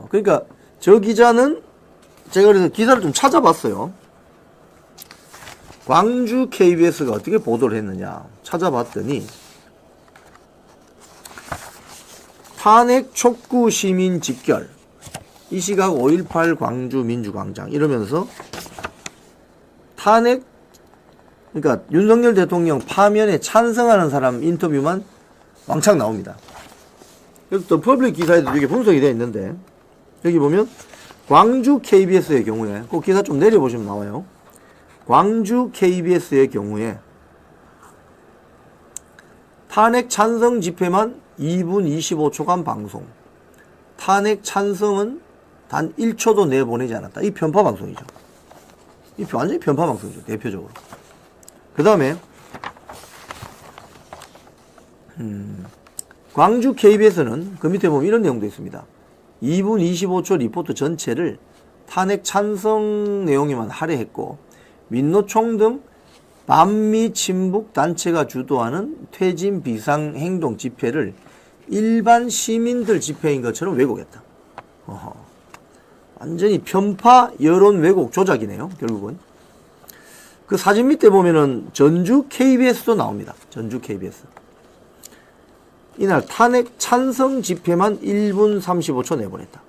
C: 그러니까 저 기자는 제가 그래서 기사를 좀 찾아봤어요. 광주 KBS가 어떻게 보도를 했느냐 찾아봤더니 탄핵 촉구 시민 직결 이 시각 5.18 광주 민주광장 이러면서 탄핵 그러니까 윤석열 대통령 파면에 찬성하는 사람 인터뷰만 왕창 나옵니다. 그래서 또 퍼블릭 기사에도 이게 분석이 되어 있는데 여기 보면 광주 KBS의 경우에 그 기사 좀 내려보시면 나와요. 광주 KBS의 경우에 탄핵 찬성 집회만 2분 25초간 방송. 탄핵 찬성은 단 1초도 내보내지 않았다. 이 편파 방송이죠. 이 완전히 편파 방송이죠. 대표적으로. 그 다음에 광주 KBS는 그 밑에 보면 이런 내용도 있습니다. 2분 25초 리포트 전체를 탄핵 찬성 내용에만 할애했고 민노총 등 반미 친북 단체가 주도하는 퇴진 비상 행동 집회를 일반 시민들 집회인 것처럼 왜곡했다. 완전히 편파 여론 왜곡 조작이네요. 결국은. 그 사진 밑에 보면은 전주 KBS도 나옵니다. 전주 KBS. 이날 탄핵 찬성 집회만 1분 35초 내보냈다.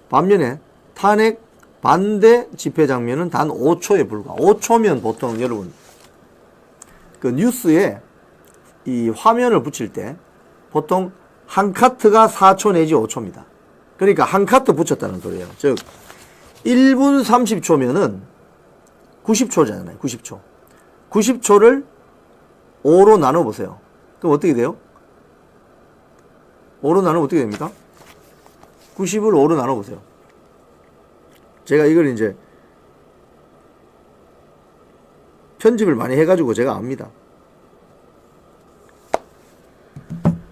C: 반면에 탄핵 반대 집회 장면은 단 5초에 불과. 5초면 보통 여러분 그 뉴스에 이 화면을 붙일 때 보통 한 카트가 4초 내지 5초입니다. 그러니까 한 카트 붙였다는 소리예요. 즉 1분 30초면은 90초잖아요. 90초. 90초를 5로 나눠 보세요. 그럼 어떻게 돼요? 5로 나누면 어떻게 됩니까? 90을 5로 나눠 보세요. 제가 이걸 이제 편집을 많이 해가지고 제가 압니다.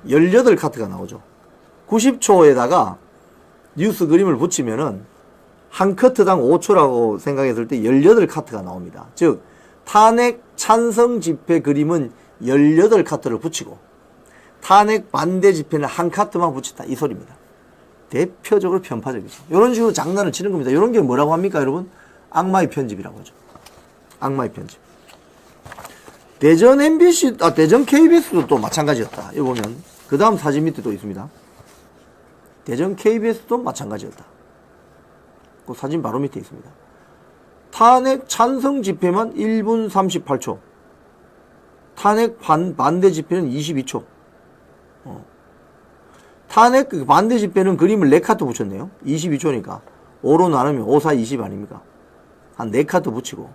C: 18카트가 나오죠. 90초에다가 뉴스 그림을 붙이면은 한 커트당 5초라고 생각했을 때 18카트가 나옵니다. 즉 탄핵 찬성 집회 그림은 18카트를 붙이고 탄핵 반대 집회는 한 카트만 붙였다 이 소리입니다. 대표적으로 편파적이죠. 이런 식으로 장난을 치는 겁니다. 이런 게 뭐라고 합니까 여러분? 악마의 편집이라고 하죠. 악마의 편집. 대전 MBC, 대전 KBS도 또 마찬가지였다. 여기 보면 그 다음 사진 밑에 또 있습니다. 대전 KBS도 마찬가지였다. 그 사진 바로 밑에 있습니다. 탄핵 찬성 집회만 1분 38초. 탄핵 반대 집회는 22초. 탄핵 반대 집회는 그림을 4카트 붙였네요. 22초니까 5로 나누면 5, 4, 20 아닙니까? 한 4카트 붙이고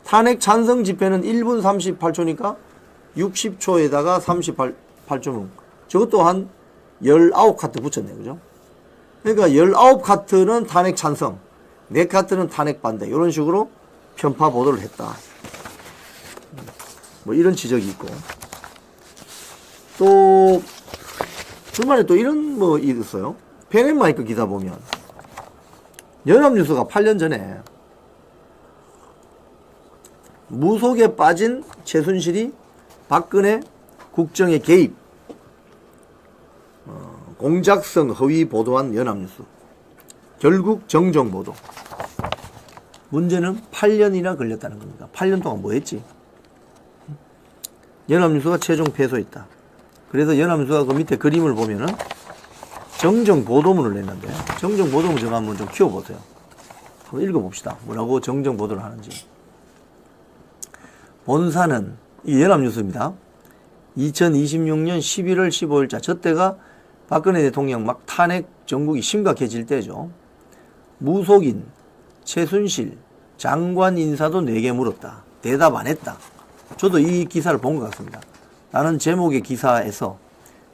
C: 탄핵 찬성 집회는 1분 38초니까 60초에다가 38초 저것도 한 19카트 붙였네. 그죠? 그러니까 19카트는 탄핵 찬성, 4카트는 탄핵 반대 이런 식으로 편파 보도를 했다. 뭐 이런 지적이 있고 또 주말에 또 이런 뭐 있어요. 펜앤마이크 기사 보면 연합뉴스가 8년 전에 무속에 빠진 최순실이 박근혜 국정에 개입 공작성 허위 보도한 연합뉴스 결국 정정보도 문제는 8년이나 걸렸다는 겁니다. 8년 동안 뭐 했지? 연합뉴스가 최종 패소했다. 그래서 연합뉴스가 그 밑에 그림을 보면은 정정보도문을 냈는데 정정보도문 제가 한번 좀 키워보세요. 한번 읽어봅시다. 뭐라고 정정보도를 하는지. 본사는 이 연합뉴스입니다. 2026년 11월 15일자 저때가 박근혜 대통령 막 탄핵 정국이 심각해질 때죠. 무속인 최순실 장관 인사도 4개 물었다. 대답 안 했다. 저도 이 기사를 본 것 같습니다. 라는 제목의 기사에서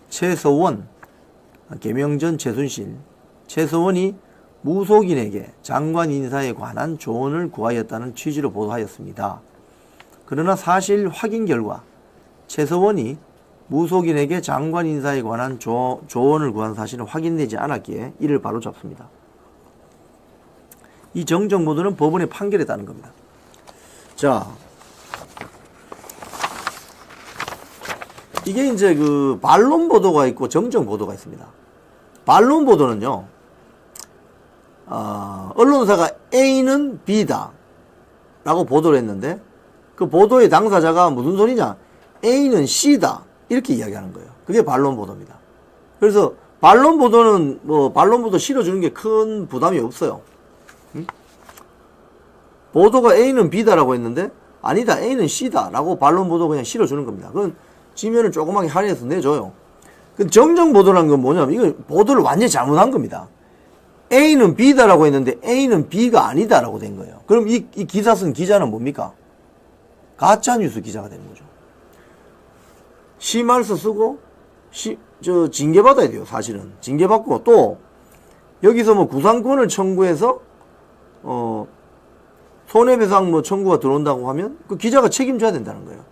C: 최서원, 개명전 최순실, 최서원이 무속인에게 장관 인사에 관한 조언을 구하였다는 취지로 보도하였습니다. 그러나 사실 확인 결과 최서원이 무속인에게 장관 인사에 관한 조언을 구한 사실은 확인되지 않았기에 이를 바로잡습니다. 이 정정보도는 법원의 판결에 따른 겁니다. 자, 이게 이제 그 반론 보도가 있고 정정 보도가 있습니다. 반론 보도는요, 언론사가 A는 B다. 라고 보도를 했는데 그 보도의 당사자가 무슨 소리냐? A는 C다. 이렇게 이야기하는 거예요. 그게 반론 보도입니다. 그래서 반론 보도는 반론 보도 실어주는 게 큰 부담이 없어요. 응? 보도가 A는 B다라고 했는데 아니다 A는 C다라고 반론 보도 그냥 실어주는 겁니다. 그건 지면을 조그맣게 할애해서 내줘요. 그 정정 보도라는 건 뭐냐면 이거 보도를 완전히 잘못한 겁니다. A는 B다라고 했는데 A는 B가 아니다라고 된 거예요. 그럼 이 기사 쓴 기자는 뭡니까? 가짜뉴스 기자가 되는 거죠. 심할서 쓰고 징계받아야 돼요. 사실은 징계받고 또 여기서 뭐 구상권을 청구해서 손해배상 뭐 청구가 들어온다고 하면 그 기자가 책임져야 된다는 거예요.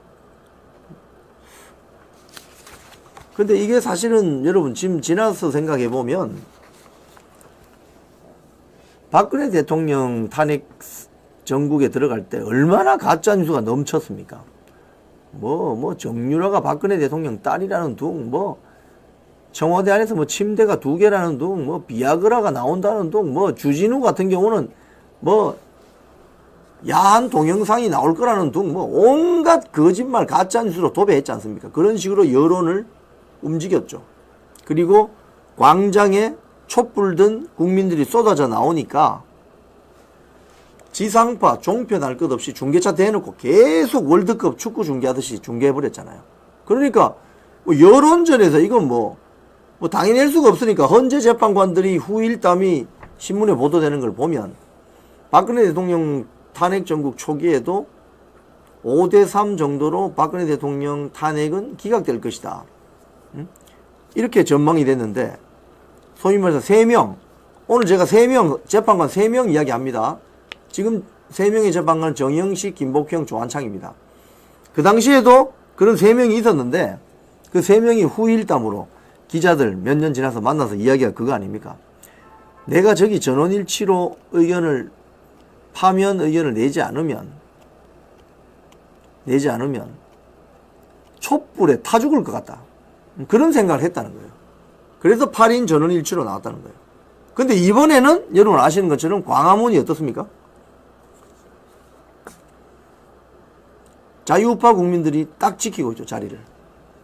C: 근데 이게 사실은 여러분 지금 지나서 생각해 보면 박근혜 대통령 탄핵 전국에 들어갈 때 얼마나 가짜뉴스가 넘쳤습니까? 정유라가 박근혜 대통령 딸이라는 둥, 청와대 안에서 침대가 2개라는 둥, 비아그라가 나온다는 둥, 주진우 같은 경우는 야한 동영상이 나올 거라는 둥, 온갖 거짓말 가짜뉴스로 도배했지 않습니까? 그런 식으로 여론을 움직였죠. 그리고 광장에 촛불 든 국민들이 쏟아져 나오니까 지상파, 종편 할 것 없이 중계차 대놓고 계속 월드컵 축구 중계하듯이 중계해버렸잖아요. 그러니까 여론전에서 이건 당해낼 수가 없으니까 헌재 재판관들이 후일담이 신문에 보도되는 걸 보면 박근혜 대통령 탄핵 전국 초기에도 5대3 정도로 박근혜 대통령 탄핵은 기각될 것이다. 이렇게 전망이 됐는데 소위 말해서 3명, 오늘 제가 3명, 재판관 3명 이야기합니다. 지금 3명의 재판관은 정영식, 김복형, 조한창입니다. 그 당시에도 그런 3명이 있었는데 그 3명이 후일담으로 기자들 몇 년 지나서 만나서 이야기가 그거 아닙니까? 내가 저기 전원일치로 파면 의견을 내지 않으면 촛불에 타 죽을 것 같다. 그런 생각을 했다는 거예요. 그래서 8인 전원일치로 나왔다는 거예요. 근데 이번에는 여러분 아시는 것처럼 광화문이 어떻습니까? 자유우파 국민들이 딱 지키고 있죠, 자리를.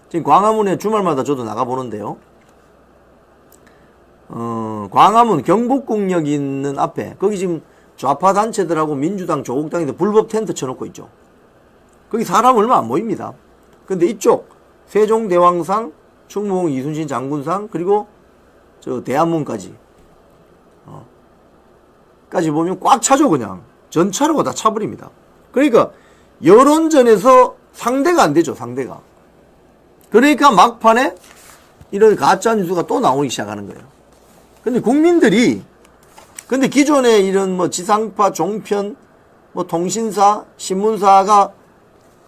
C: 지금 광화문에 주말마다 저도 나가보는데요. 광화문 경복궁역 있는 앞에, 거기 지금 좌파 단체들하고 민주당, 조국당인데 불법 텐트 쳐놓고 있죠. 거기 사람 얼마 안 모입니다. 근데 이쪽, 세종대왕상, 충무공 이순신 장군상, 그리고 대한문까지. 까지 보면 꽉 차죠, 그냥. 전차로 다 차버립니다. 그러니까, 여론전에서 상대가 안 되죠, 상대가. 그러니까 막판에 이런 가짜뉴스가 또 나오기 시작하는 거예요. 근데 국민들이, 근데 기존에 이런 지상파, 종편, 통신사, 신문사가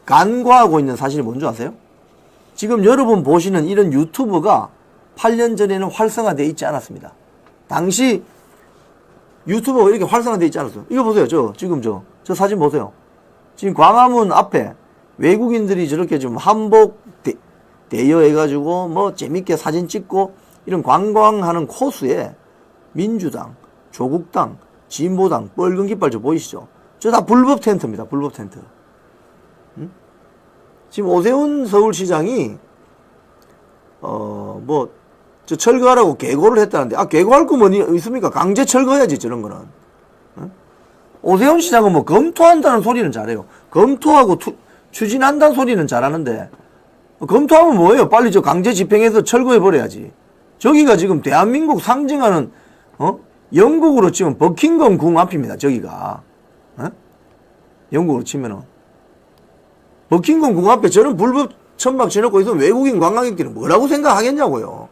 C: 간과하고 있는 사실이 뭔지 아세요? 지금 여러분 보시는 이런 유튜브가 8년 전에는 활성화되어 있지 않았습니다. 당시 유튜브가 이렇게 활성화되어 있지 않았어요. 이거 보세요. 지금 저 사진 보세요. 지금 광화문 앞에 외국인들이 저렇게 좀 한복 대여해가지고 재밌게 사진 찍고 이런 관광하는 코스에 민주당, 조국당, 진보당, 빨간 깃발 저 보이시죠? 저 다 불법 텐트입니다. 불법 텐트. 지금 오세훈 서울시장이 저 철거하라고 계고를 했다는데 계고할 거 뭐니 있습니까? 강제 철거해야지 저런 거는. 오세훈 시장은 검토한다는 소리는 잘해요. 검토하고 추진한다는 소리는 잘하는데 검토하면 뭐예요? 빨리 저 강제 집행해서 철거해버려야지. 저기가 지금 대한민국 상징하는 영국으로 치면 버킹엄 궁 앞입니다. 저기가 영국으로 치면은 버킹엄 궁 앞에 저런 불법 천막 쳐놓고 있으면 외국인 관광객들은 뭐라고 생각하겠냐고요.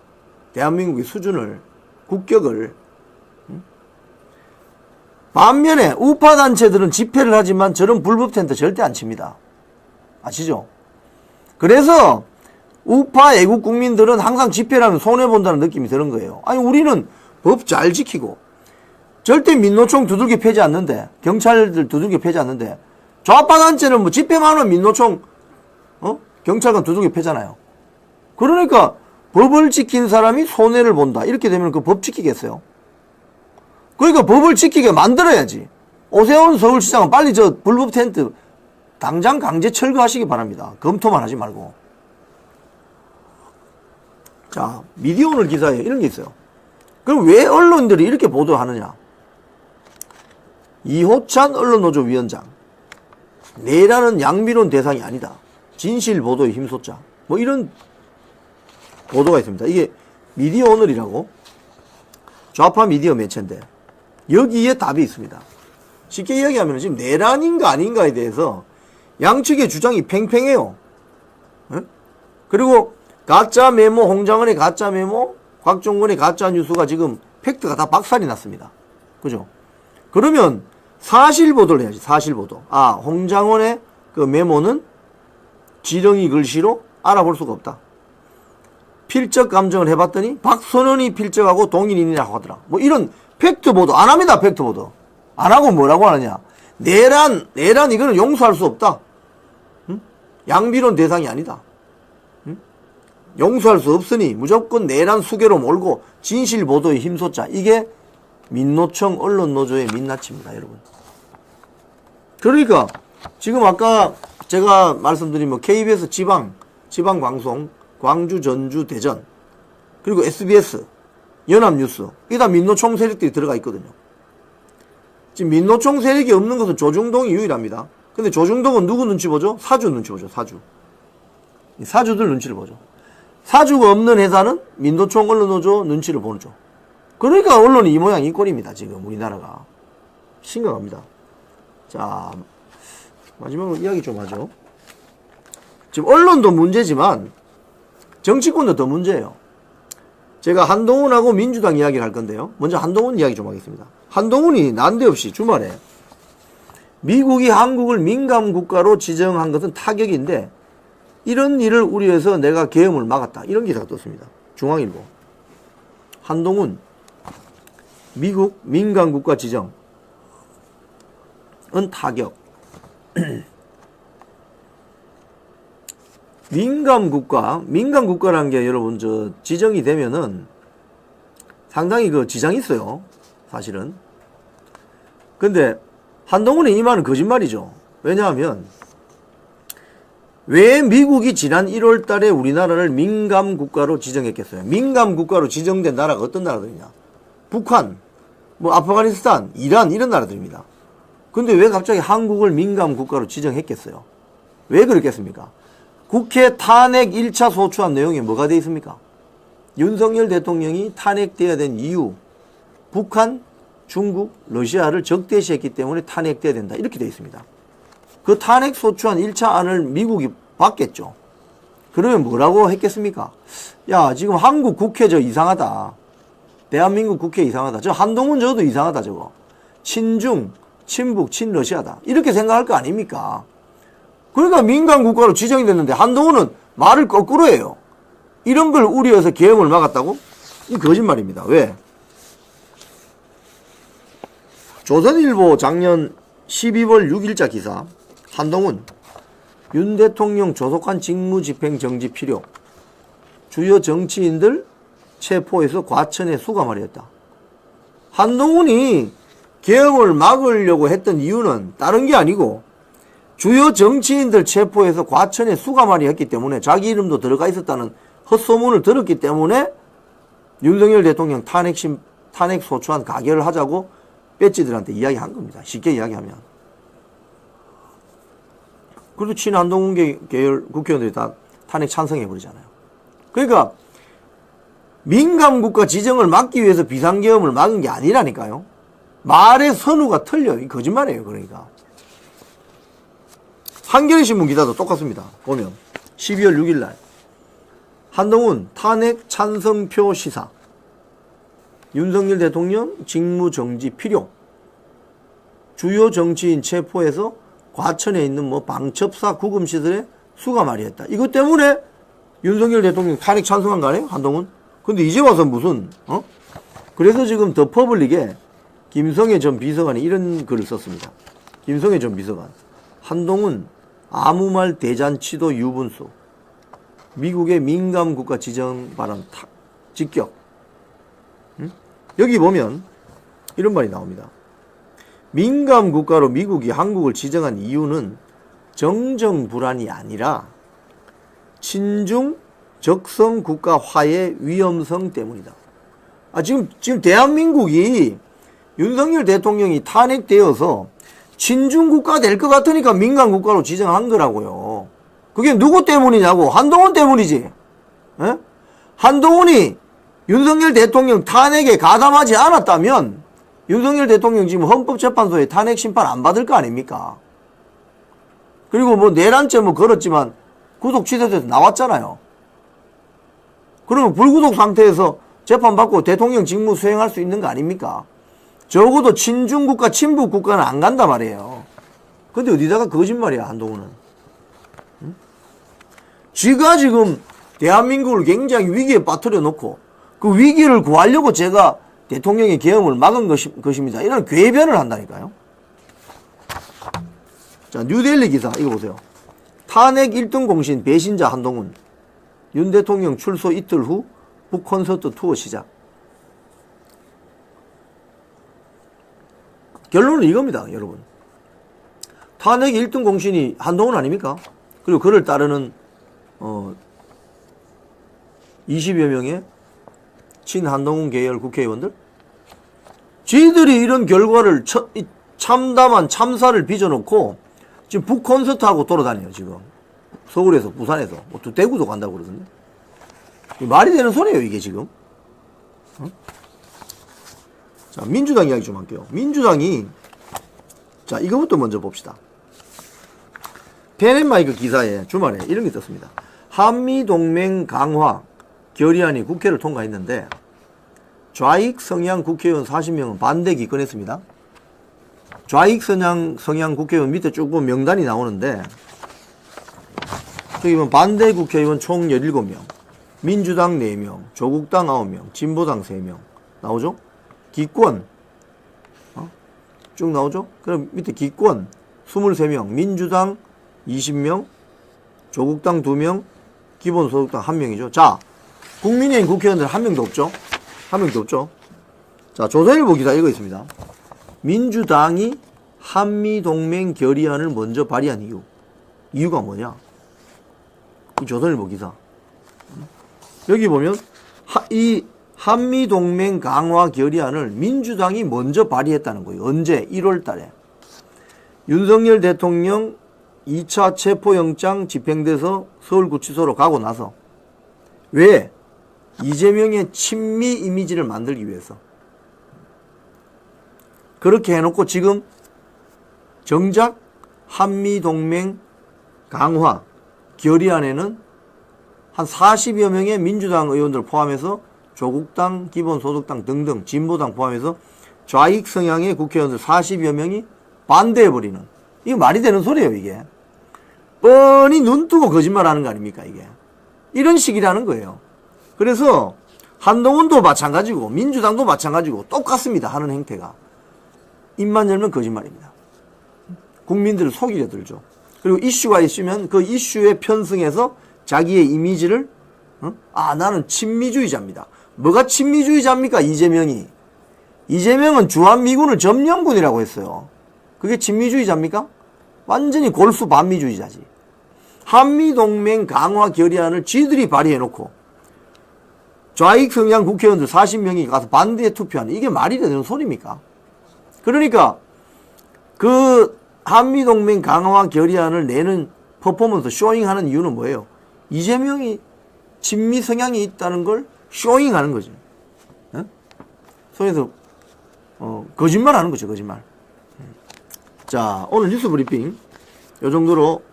C: 대한민국의 수준을, 국격을. 반면에 우파 단체들은 집회를 하지만 저런 불법 텐트 절대 안 칩니다. 아시죠? 그래서 우파 애국 국민들은 항상 집회를 하면 손해본다는 느낌이 드는 거예요. 아니 우리는 법 잘 지키고 절대 민노총 두들겨 패지 않는데, 경찰들 두들겨 패지 않는데, 좌파 단체는 집회만 하면 민노총 경찰관 두들겨 패잖아요. 그러니까 법을 지킨 사람이 손해를 본다. 이렇게 되면 그 법 지키겠어요? 그러니까 법을 지키게 만들어야지. 오세훈 서울시장은 빨리 저 불법 텐트 당장 강제 철거하시기 바랍니다. 검토만 하지 말고. 자, 미디어오늘 기사에 이런 게 있어요. 그럼 왜 언론들이 이렇게 보도하느냐? 이호찬 언론노조 위원장. 내라는 양비론 대상이 아니다. 진실 보도에 힘쏟자. 뭐 이런 보도가 있습니다. 이게 미디어오늘이라고 좌파 미디어 매체인데 여기에 답이 있습니다. 쉽게 이야기하면 지금 내란인가 아닌가에 대해서 양측의 주장이 팽팽해요. 네? 그리고 가짜 메모, 홍장은의 가짜 메모, 곽종근의 가짜 뉴스가 지금 팩트가 다 박살이 났습니다. 그죠? 그러면 사실 보도를 해야지. 사실 보도. 아, 홍장원의 그 메모는 지렁이 글씨로 알아볼 수가 없다. 필적 감정을 해봤더니 박선원이 필적하고 동일인이라고 하더라. 뭐 이런 팩트 보도 안 합니다. 팩트 보도 안 하고 뭐라고 하느냐? 내란 이거는 용서할 수 없다. 응? 양비론 대상이 아니다. 응? 용서할 수 없으니 무조건 내란 수괴로 몰고 진실 보도에 힘쏟자. 이게 민노총 언론노조의 민낯입니다, 여러분. 그러니까 지금 아까 제가 말씀드린 뭐 KBS 지방 방송, 광주, 전주, 대전, 그리고 SBS, 연합뉴스, 이게 다 민노총 세력들이 들어가 있거든요. 지금 민노총 세력이 없는 것은 조중동이 유일합니다. 근데 조중동은 누구 눈치 보죠? 사주 눈치 보죠, 사주. 사주들 눈치를 보죠. 사주가 없는 회사는 민노총 언론노조 눈치를 보죠. 그러니까 언론이 이 모양 이 꼴입니다, 지금 우리나라가. 심각합니다. 자, 마지막으로 이야기 좀 하죠. 지금 언론도 문제지만 정치권도 더 문제예요. 제가 한동훈하고 민주당 이야기를 할 건데요. 먼저 한동훈 이야기 좀 하겠습니다. 한동훈이 난데없이 주말에 미국이 한국을 민감국가로 지정한 것은 타격인데 이런 일을 우려해서 내가 계엄을 막았다. 이런 기사가 떴습니다. 중앙일보. 한동훈 미국 민감국가 지정은 타격. 민감국가라는 게 여러분 지정이 되면은 상당히 그 지장이 있어요. 사실은. 근데 한동훈의 이 말은 거짓말이죠. 왜냐하면 왜 미국이 지난 1월 달에 우리나라를 민감국가로 지정했겠어요? 민감국가로 지정된 나라가 어떤 나라들이냐? 북한, 뭐 아프가니스탄, 이란 이런 나라들입니다. 근데 왜 갑자기 한국을 민감국가로 지정했겠어요? 왜 그렇겠습니까? 국회 탄핵 1차 소추안 내용에 뭐가 되어 있습니까? 윤석열 대통령이 탄핵돼야 된 이유, 북한, 중국, 러시아를 적대시했기 때문에 탄핵돼야 된다. 이렇게 되어 있습니다. 그 탄핵 소추안 1차 안을 미국이 받겠죠. 그러면 뭐라고 했겠습니까? 야, 지금 한국 국회 이상하다. 대한민국 국회 이상하다. 저 한동훈 저도 이상하다, 저거. 친중, 친북, 친러시아다. 이렇게 생각할 거 아닙니까? 그러니까 민간국가로 지정이 됐는데 한동훈은 말을 거꾸로 해요. 이런 걸 우려해서 계엄을 막았다고? 이 거짓말입니다. 왜? 조선일보 작년 12월 6일자 기사. 한동훈 윤 대통령 조속한 직무집행 정지 필요. 주요 정치인들 체포해서 과천에 수감하려 했다. 한동훈이 계엄을 막으려고 했던 이유는 다른 게 아니고 주요 정치인들 체포해서 과천에 수감하려 했기 때문에 자기 이름도 들어가 있었다는 헛소문을 들었기 때문에 윤석열 대통령 탄핵 소추안 가결을 하자고 배지들한테 이야기한 겁니다. 쉽게 이야기하면. 그래도 친한동훈 계열 국회의원들이 다 탄핵 찬성해버리잖아요. 그러니까 민감국가 지정을 막기 위해서 비상계엄을 막은 게 아니라니까요. 말의 선우가 틀려요. 거짓말이에요. 그러니까. 한겨레신문 기사도 똑같습니다. 보면 12월 6일날 한동훈 탄핵 찬성표 시사. 윤석열 대통령 직무정지 필요. 주요 정치인 체포해서 과천에 있는 뭐 방첩사 구금시설에 수감하려 했다. 이것 때문에 윤석열 대통령 탄핵 찬성한 거 아니에요? 한동훈? 근데 이제 와서 무슨 그래서 지금 더 퍼블릭에 김성애 전 비서관이 이런 글을 썼습니다. 김성애 전 비서관. 한동훈 아무 말 대잔치도 유분수. 미국의 민감국가 지정 발언 직격. 여기 보면 이런 말이 나옵니다. 민감 국가로 미국이 한국을 지정한 이유는 정정 불안이 아니라 친중 적성 국가 화해 위험성 때문이다. 지금 대한민국이 윤석열 대통령이 탄핵되어서 친중 국가 될 것 같으니까 민감 국가로 지정한 거라고요. 그게 누구 때문이냐고? 한동훈 때문이지. 에? 한동훈이 윤석열 대통령 탄핵에 가담하지 않았다면 윤석열 대통령 지금 헌법재판소에 탄핵 심판 안 받을 거 아닙니까? 그리고 뭐 내란죄 뭐 걸었지만 구속 취소돼서 나왔잖아요. 그러면 불구속 상태에서 재판받고 대통령 직무 수행할 수 있는 거 아닙니까? 적어도 친중국가, 친북국가는 안 간단 말이에요. 근데 어디다가 거짓말이야, 한동훈은. 응? 쥐가 지금 대한민국을 굉장히 위기에 빠뜨려 놓고 그 위기를 구하려고 제가 대통령의 계엄을 막은 것입니다. 이런 궤변을 한다니까요. 자, 뉴델리 기사 이거 보세요. 탄핵 1등 공신 배신자 한동훈. 윤 대통령 출소 이틀 후 북콘서트 투어 시작. 결론은 이겁니다, 여러분. 탄핵 1등 공신이 한동훈 아닙니까? 그리고 그를 따르는 20여 명의 친한동훈 계열 국회의원들? 지들이 이런 결과를 참담한 참사를 빚어놓고 지금 북콘서트하고 돌아다녀요, 지금. 서울에서, 부산에서. 뭐 또 대구도 간다고 그러던데. 말이 되는 소리예요, 이게 지금. 어? 자, 민주당 이야기 좀 할게요. 민주당이, 자, 이거부터 먼저 봅시다. 펜앤마이크 기사에 주말에 이런 게 떴습니다. 한미동맹 강화 결의안이 국회를 통과했는데 좌익 성향 국회의원 40명은 반대 기권했습니다. 좌익 성향 국회의원 밑에 쭉 보면 명단이 나오는데 저기 보면 반대 국회의원 총 17명, 민주당 4명, 조국당 9명, 진보당 3명 나오죠? 기권 쭉 나오죠? 그럼 밑에 기권 23명, 민주당 20명, 조국당 2명, 기본소득당 1명이죠. 자, 국민의힘 국회의원들 1명도 없죠? 1명도 없죠? 자, 조선일보 기사 이거 있습니다. 민주당이 한미동맹 결의안을 먼저 발의한 이유. 이유가 뭐냐? 이 조선일보 기사. 여기 보면 이 한미동맹 강화 결의안을 민주당이 먼저 발의했다는 거예요. 언제? 1월 달에. 윤석열 대통령 2차 체포영장 집행돼서 서울구치소로 가고 나서. 왜? 이재명의 친미 이미지를 만들기 위해서. 그렇게 해놓고 지금 정작 한미동맹 강화 결의안에는 한 40여 명의 민주당 의원들 포함해서 조국당, 기본소득당 등등 진보당 포함해서 좌익 성향의 국회의원들 40여 명이 반대해버리는, 이거 말이 되는 소리예요, 이게. 뻔히 눈 뜨고 거짓말하는 거 아닙니까, 이게. 이런 식이라는 거예요. 그래서 한동훈도 마찬가지고 민주당도 마찬가지고 똑같습니다, 하는 행태가. 입만 열면 거짓말입니다. 국민들을 속이려 들죠. 그리고 이슈가 있으면 그 이슈에 편승해서 자기의 이미지를 나는 친미주의자입니다. 뭐가 친미주의자입니까? 이재명은 주한미군을 점령군이라고 했어요. 그게 친미주의자입니까? 완전히 골수 반미주의자지. 한미동맹 강화 결의안을 지들이 발의해놓고 좌익 성향 국회의원들 40명이 가서 반대에 투표하는, 이게 말이 되는 소리입니까? 그러니까 그 한미동맹 강화 결의안을 내는 퍼포먼스, 쇼잉하는 이유는 뭐예요? 이재명이 친미 성향이 있다는 걸 쇼잉하는 거죠. 소위에서 거짓말하는 거죠, 거짓말. 자, 오늘 뉴스 브리핑 이 정도로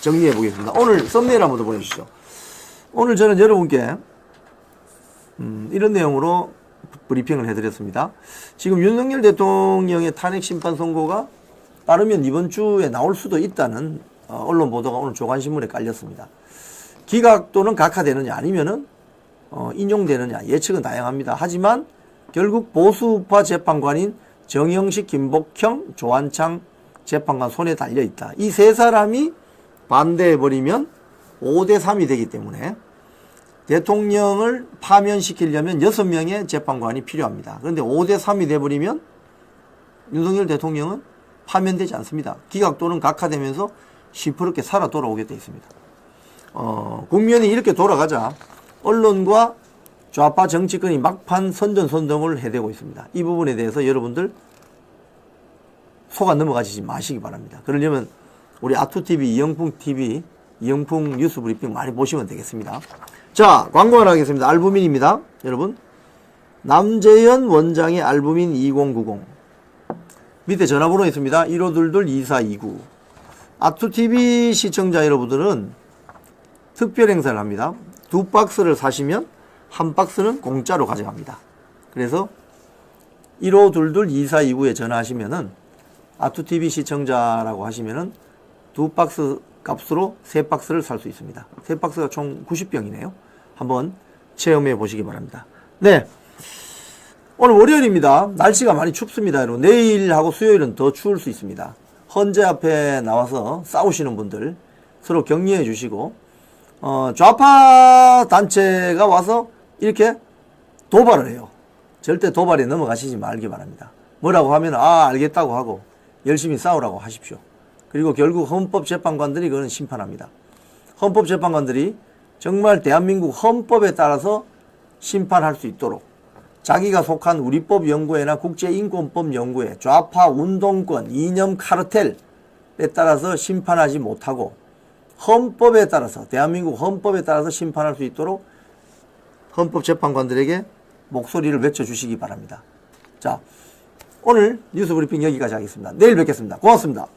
C: 정리해 보겠습니다. 오늘 썸네일 한번 더 보내주시죠. 오늘 저는 여러분께 이런 내용으로 브리핑을 해드렸습니다. 지금 윤석열 대통령의 탄핵 심판 선고가 따르면 이번 주에 나올 수도 있다는 언론 보도가 오늘 조간신문에 깔렸습니다. 기각 또는 각하되느냐 아니면은 인용되느냐 예측은 다양합니다. 하지만 결국 보수우파 재판관인 정영식, 김복형, 조한창 재판관 손에 달려있다. 이 세 사람이 반대해버리면 5대3이 되기 때문에 대통령을 파면시키려면 6명의 재판관이 필요합니다. 그런데 5대3이 돼버리면 윤석열 대통령은 파면되지 않습니다. 기각 또는 각하되면서 시퍼렇게 살아 돌아오게 돼 있습니다. 국면이 이렇게 돌아가자 언론과 좌파 정치권이 막판 선전선동을 해대고 있습니다. 이 부분에 대해서 여러분들 속아 넘어가지 마시기 바랍니다. 그러려면 우리 아투TV, 이영풍TV, 이영풍 뉴스 브리핑 많이 보시면 되겠습니다. 자, 광고 하나 하겠습니다. 알부민입니다. 여러분, 남재현 원장의 알부민 2090 밑에 전화번호 있습니다. 1522-2429. 아투TV 시청자 여러분들은 특별 행사를 합니다. 2박스를 사시면 1박스는 공짜로 가져갑니다. 그래서 1522-2429에 전화하시면은 아투TV 시청자라고 하시면은 2박스 값으로 3박스를 살 수 있습니다. 3박스가 총 90병이네요. 한번 체험해 보시기 바랍니다. 네. 오늘 월요일입니다. 날씨가 많이 춥습니다. 여러분. 내일하고 수요일은 더 추울 수 있습니다. 헌재 앞에 나와서 싸우시는 분들 서로 격려해 주시고, 좌파 단체가 와서 이렇게 도발을 해요. 절대 도발에 넘어가시지 말기 바랍니다. 뭐라고 하면, 알겠다고 하고 열심히 싸우라고 하십시오. 그리고 결국 헌법재판관들이 그거는 심판합니다. 헌법재판관들이 정말 대한민국 헌법에 따라서 심판할 수 있도록 자기가 속한 우리법연구회나 국제인권법연구회, 좌파 운동권, 이념 카르텔에 따라서 심판하지 못하고 헌법에 따라서, 대한민국 헌법에 따라서 심판할 수 있도록 헌법재판관들에게 목소리를 외쳐주시기 바랍니다. 자, 오늘 뉴스 브리핑 여기까지 하겠습니다. 내일 뵙겠습니다. 고맙습니다.